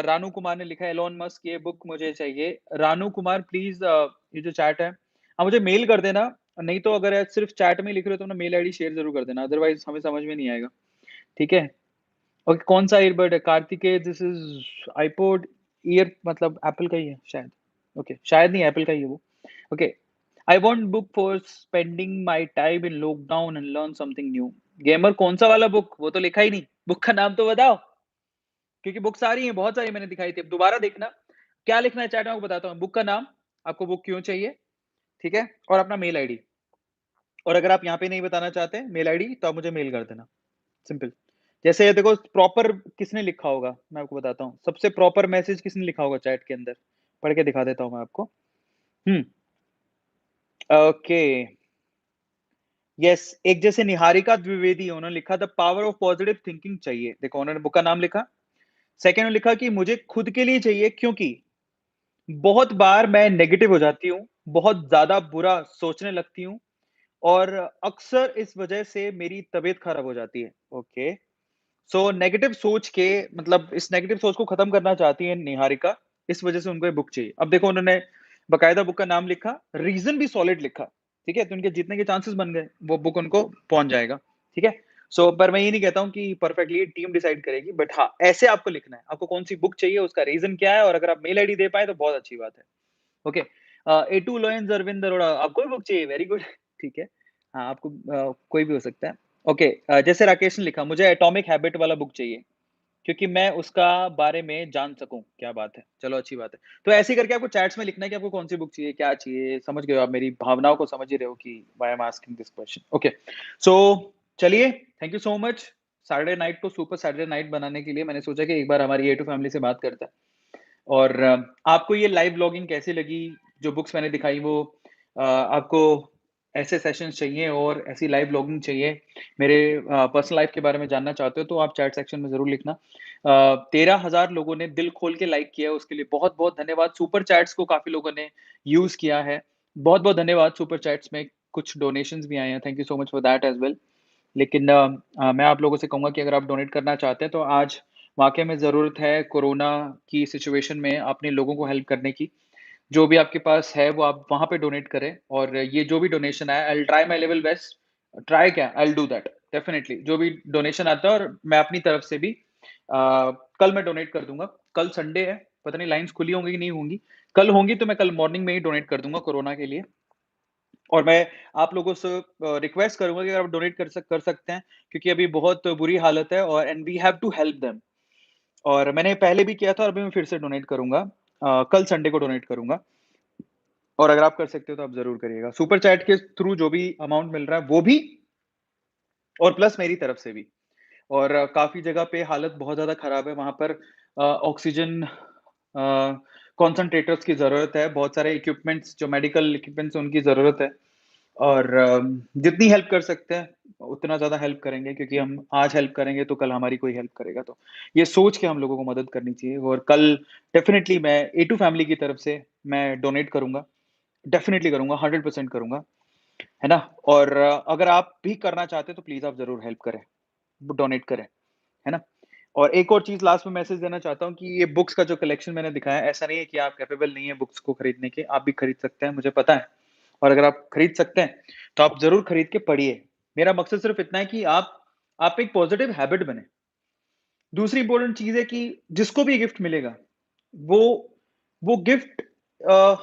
रानू कुमार ने लिखा है एलोन मस्क ये बुक मुझे चाहिए। रानू कुमार प्लीज़ ये जो चैट है मुझे मेल कर देना, नहीं तो अगर आप सिर्फ़ चैट में लिख रहे हो तो ना मेल आईडी शेयर ज़रूर कर देना, अदरवाइज़ हमें समझ में नहीं आएगा, ठीक है? ओके, कौन-सा ईयरबड है? Kartikeya this is iPod year मतलब एप्पल का ही है शायद। ओके, शायद नहीं एप्पल का ही है वो। Okay, I want book for spending my time in lockdown and learn something new. Gamer कौन-सा वाला बुक? वो तो लिखा ही नहीं। बुक का नाम तो बताओ? क्योंकि बुक्स आ रही हैं, बहुत सारी मैंने दिखाई थी। अब दोबारा देखना, क्या लिखना है चैट में आपको बताता हूँ। बुक का नाम, आपको बुक क्यों चाहिए, ठीक है? और अपना मेल आईडी और अगर आप यहाँ पे नहीं बताना चाहते मेल आईडी तो आप मुझे मेल कर देना, सिंपल। जैसे ये देखो प्रॉपर किसने लिखा होगा, मैं आपको बताता हूँ। सबसे प्रॉपर मैसेज किसने लिखा होगा चैट के अंदर? पढ़ के दिखा देता हूँ मैं आपको। हुँ, ओके। यस, एक जैसे निहारिका द्विवेदी उन्होंने लिखा the power of positive thinking चाहिए। देखो उन्होंने बुक का नाम लिखा। सेकंड में लिखा कि मुझे खुद के लिए चाहिए क्योंकि बहुत बार मैं नेगेटिव हो जाती हूँ, बहुत ज़्यादा बुरा सोचने लगती हूँ और अक्सर इस वजह से मेरी तबीयत खराब हो जाती है। ओके, सो नेगेटिव सोच के मतलब इस नेगेटिव सोच को खत्म करना चाहती है निहारिका, इस वजह से उनको ये बुक चाहिए। अब देखो उन्होंने बाकायदा बुक का नाम लिखा, रीज़न भी सॉलिड लिखा, ठीक है? तो उनके जीतने के चांसेस बन गए, वो बुक उनको पहुँच जाएगा, ठीक है? सो पर मैं ये नहीं कहता हूँ कि परफेक्टली टीम डिसाइड करेगी, बट हाँ, ऐसे आपको लिखना है, आपको कौन-सी बुक चाहिए, उसका रीज़न क्या है और अगर आप मेल आईडी दे पाएँ तो बहुत अच्छी बात है, ओके? ए टू लॉयंस अरविंद अरोड़ा, आपको भी बुक चाहिए? Very good. ठीक है। हाँ, आपको कोई भी हो सकता है। ओके, जैसे राकेश ने लिखा, मुझे एटॉमिक हैबिट वाला बुक चाहिए, क्योंकि मैं उसका बारे में जान सकूँ। क्या बात है! चलो अच्छी बात है। तो ऐसे ही करके आपको चैट्स में लिखना है कि आपको कौन-सी बुक चाहिए, क्या चाहिए, समझ गए हो आप मेरी भावनाओं को समझ ही रहे हो कि why I am asking this question. Okay, so चलिए, thank you so much. Saturday night को सुपर सैटरडे नाइट बनाने के लिए मैंने सोचा कि एक बार हमारी ए टू फैमिली से बात करते हैं। और आपको ये लाइव ब्लॉगिंग कैसी लगी? जो बुक्स मैंने दिखाई वो आपको ऐसे सेशंस चाहिए और ऐसी लाइव ब्लॉगिंग चाहिए, मेरे पर्सनल लाइफ के बारे में जानना चाहते हो तो आप चैट सेक्शन में ज़रूर लिखना। 13,000 लोगों ने दिल खोल के लाइक किया है, उसके लिए बहुत-बहुत धन्यवाद। सुपर चैट्स को काफ़ी लोगों ने यूज़ किया है। बहुत-बहुत धन्यवाद सुपर चैट्स में कुछ डोनेशंस भी आए हैं। Thank you so much for that as well. लेकिन मैं आप लोगों से कहूँगा कि अगर आप डोनेट करना चाहते हैं तो आज वाक़ई में ज़रूरत है कोरोना की सिचुएशन में अपने लोगों को हेल्प करने की। जो भी आपके पास है वो आप वहाँ पे डोनेट करें और ये जो भी डोनेशन आया, I will try my level best. Try क्या, I will do that definitely. जो भी डोनेशन आता है और मैं अपनी तरफ से भी कल मैं डोनेट कर दूँगा। कल संडे है, पता नहीं लाइन्स खुली होंगी कि नहीं होंगी। कल होंगी तो मैं कल मॉर्निंग में ही डोनेट कर दूँगा कोरोना के लिए। और मैं आप लोगों से रिक्वेस्ट करूँगा कि अगर आप डोनेट कर सकते हैं, क्योंकि अभी बहुत बुरी हालत है और and we have to help them. और मैंने पहले भी किया था और अभी मैं फिर से डोनेट करूँगा। कल संडे को डोनेट करूँगा और अगर आप कर सकते हो तो आप ज़रूर करिएगा। सुपर चैट के थ्रू जो भी अमाउंट मिल रहा है वो भी और प्लस मेरी तरफ से भी। और काफ़ी जगह पे हालत बहुत ज़्यादा ख़राब है, वहाँ पर ऑक्सीजन कॉन्सन्ट्रेटर्स की ज़रूरत है, बहुत सारे इक्विपमेंट्स जो मेडिकल इक्विपमेंट्स हैं उनकी ज़रूरत है। और जितनी हेल्प कर सकते हैं, उतना ज़्यादा हेल्प करेंगे, क्योंकि हम आज हेल्प करेंगे तो कल हमारी कोई हेल्प करेगा। तो ये सोच के हम लोगों को मदद करनी चाहिए और कल डेफ़िनिटली मैं ए टू फैमिली की तरफ से मैं डोनेट करूँगा। डेफ़िनिटली करूँगा, 100% करूँगा, है ना? और अगर आप भी करना चाहते हैं तो प्लीज़ आप ज़रूर हेल्प करें, डोनेट करें, है ना? और एक और चीज़ लास्ट में मैसेज देना चाहता हूँ कि ये बुक्स का जो कलेक्शन मैंने दिखाया है, ऐसा नहीं है कि आप कैपेबल नहीं है बुक्स को खरीदने के, आप भी खरीद सकते हैं, मुझे पता है। और अगर आप खरीद सकते हैं, तो आप ज़रूर खरीद के पढ़िए। मेरा मकसद सिर्फ़ इतना है कि आप एक पॉज़िटिव हैबिट बने। दूसरी इम्पोर्टेंट चीज़ है कि जिसको भी गिफ्ट मिलेगा, वो वो गिफ्ट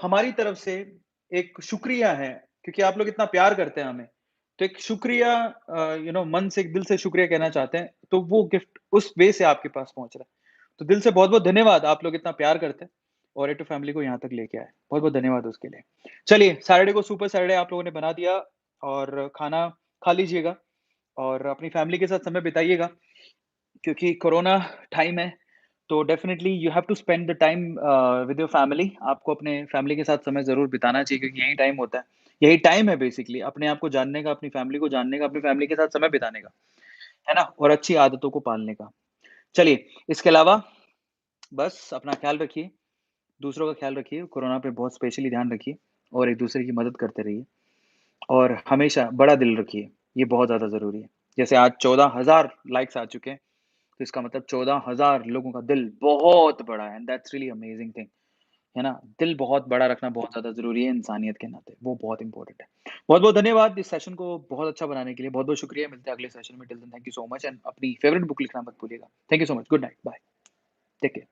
हमारी तरफ से एक शुक्रिया है, क्योंकि आप लोग इतना प्यार करते हैं हमें। तो एक शुक्रिया मन से, दिल से शुक्रिया कहना चाहते हैं, तो वो गिफ्ट उस वे से आपके पास पहुँच रहा है। तो दिल से बहुत-बहुत धन्यवाद, आप लोग इतना प्यार करते हैं और ए टू फैमिली को यहाँ तक लेके आए। बहुत-बहुत धन्यवाद उसके लिए। चलिए, सैटरडे को सुपर सैटरडे आप लोगों ने बना दिया और खाना खा लीजिएगा और अपनी फैमिली के साथ समय बिताइएगा, क्योंकि कोरोना टाइम है, तो definitely you have to spend the time with your family. आपको अपने फैमिली के साथ समय ज़रूर बिताना चाहिए, क्योंकि यही टाइम होता है। यही टाइम है बेसिकली अपने आप को जानने का, अपनी फैमिली को जानने का, अपनी फैमिली के साथ समय बिताने का, है ना? और अच्छी आदतों को पालने का। चलिए, इसके अलावा बस अपना ख़्याल रखिए, दूसरों का ख़्याल रखिए, कोरोना पे बहुत स्पेशली ध्यान रखिए और एक-दूसरे की मदद करते रहिए और हमेशा बड़ा दिल रखिए, ये बहुत ज़्यादा ज़रूरी है। जैसे आज 14,000 लाइक्स आ चुके हैं, तो इसका मतलब 14,000 लोगों का दिल बहुत बड़ा है and that's really amazing thing, है ना? दिल बहुत बड़ा रखना बहुत ज़्यादा ज़रूरी है इंसानियत के नाते, वो बहुत इम्पोर्टेंट है। बहुत-बहुत धन्यवाद इस सेशन को बहुत अच्छा बनाने के लिए, बहुत-बहुत शुक्रिया, मिलते हैं अगले सेशन में, till then thank you so much and अपनी फेवरेट बुक लिखना मत भूलिएगा। Thank you so much, good night, bye, take care.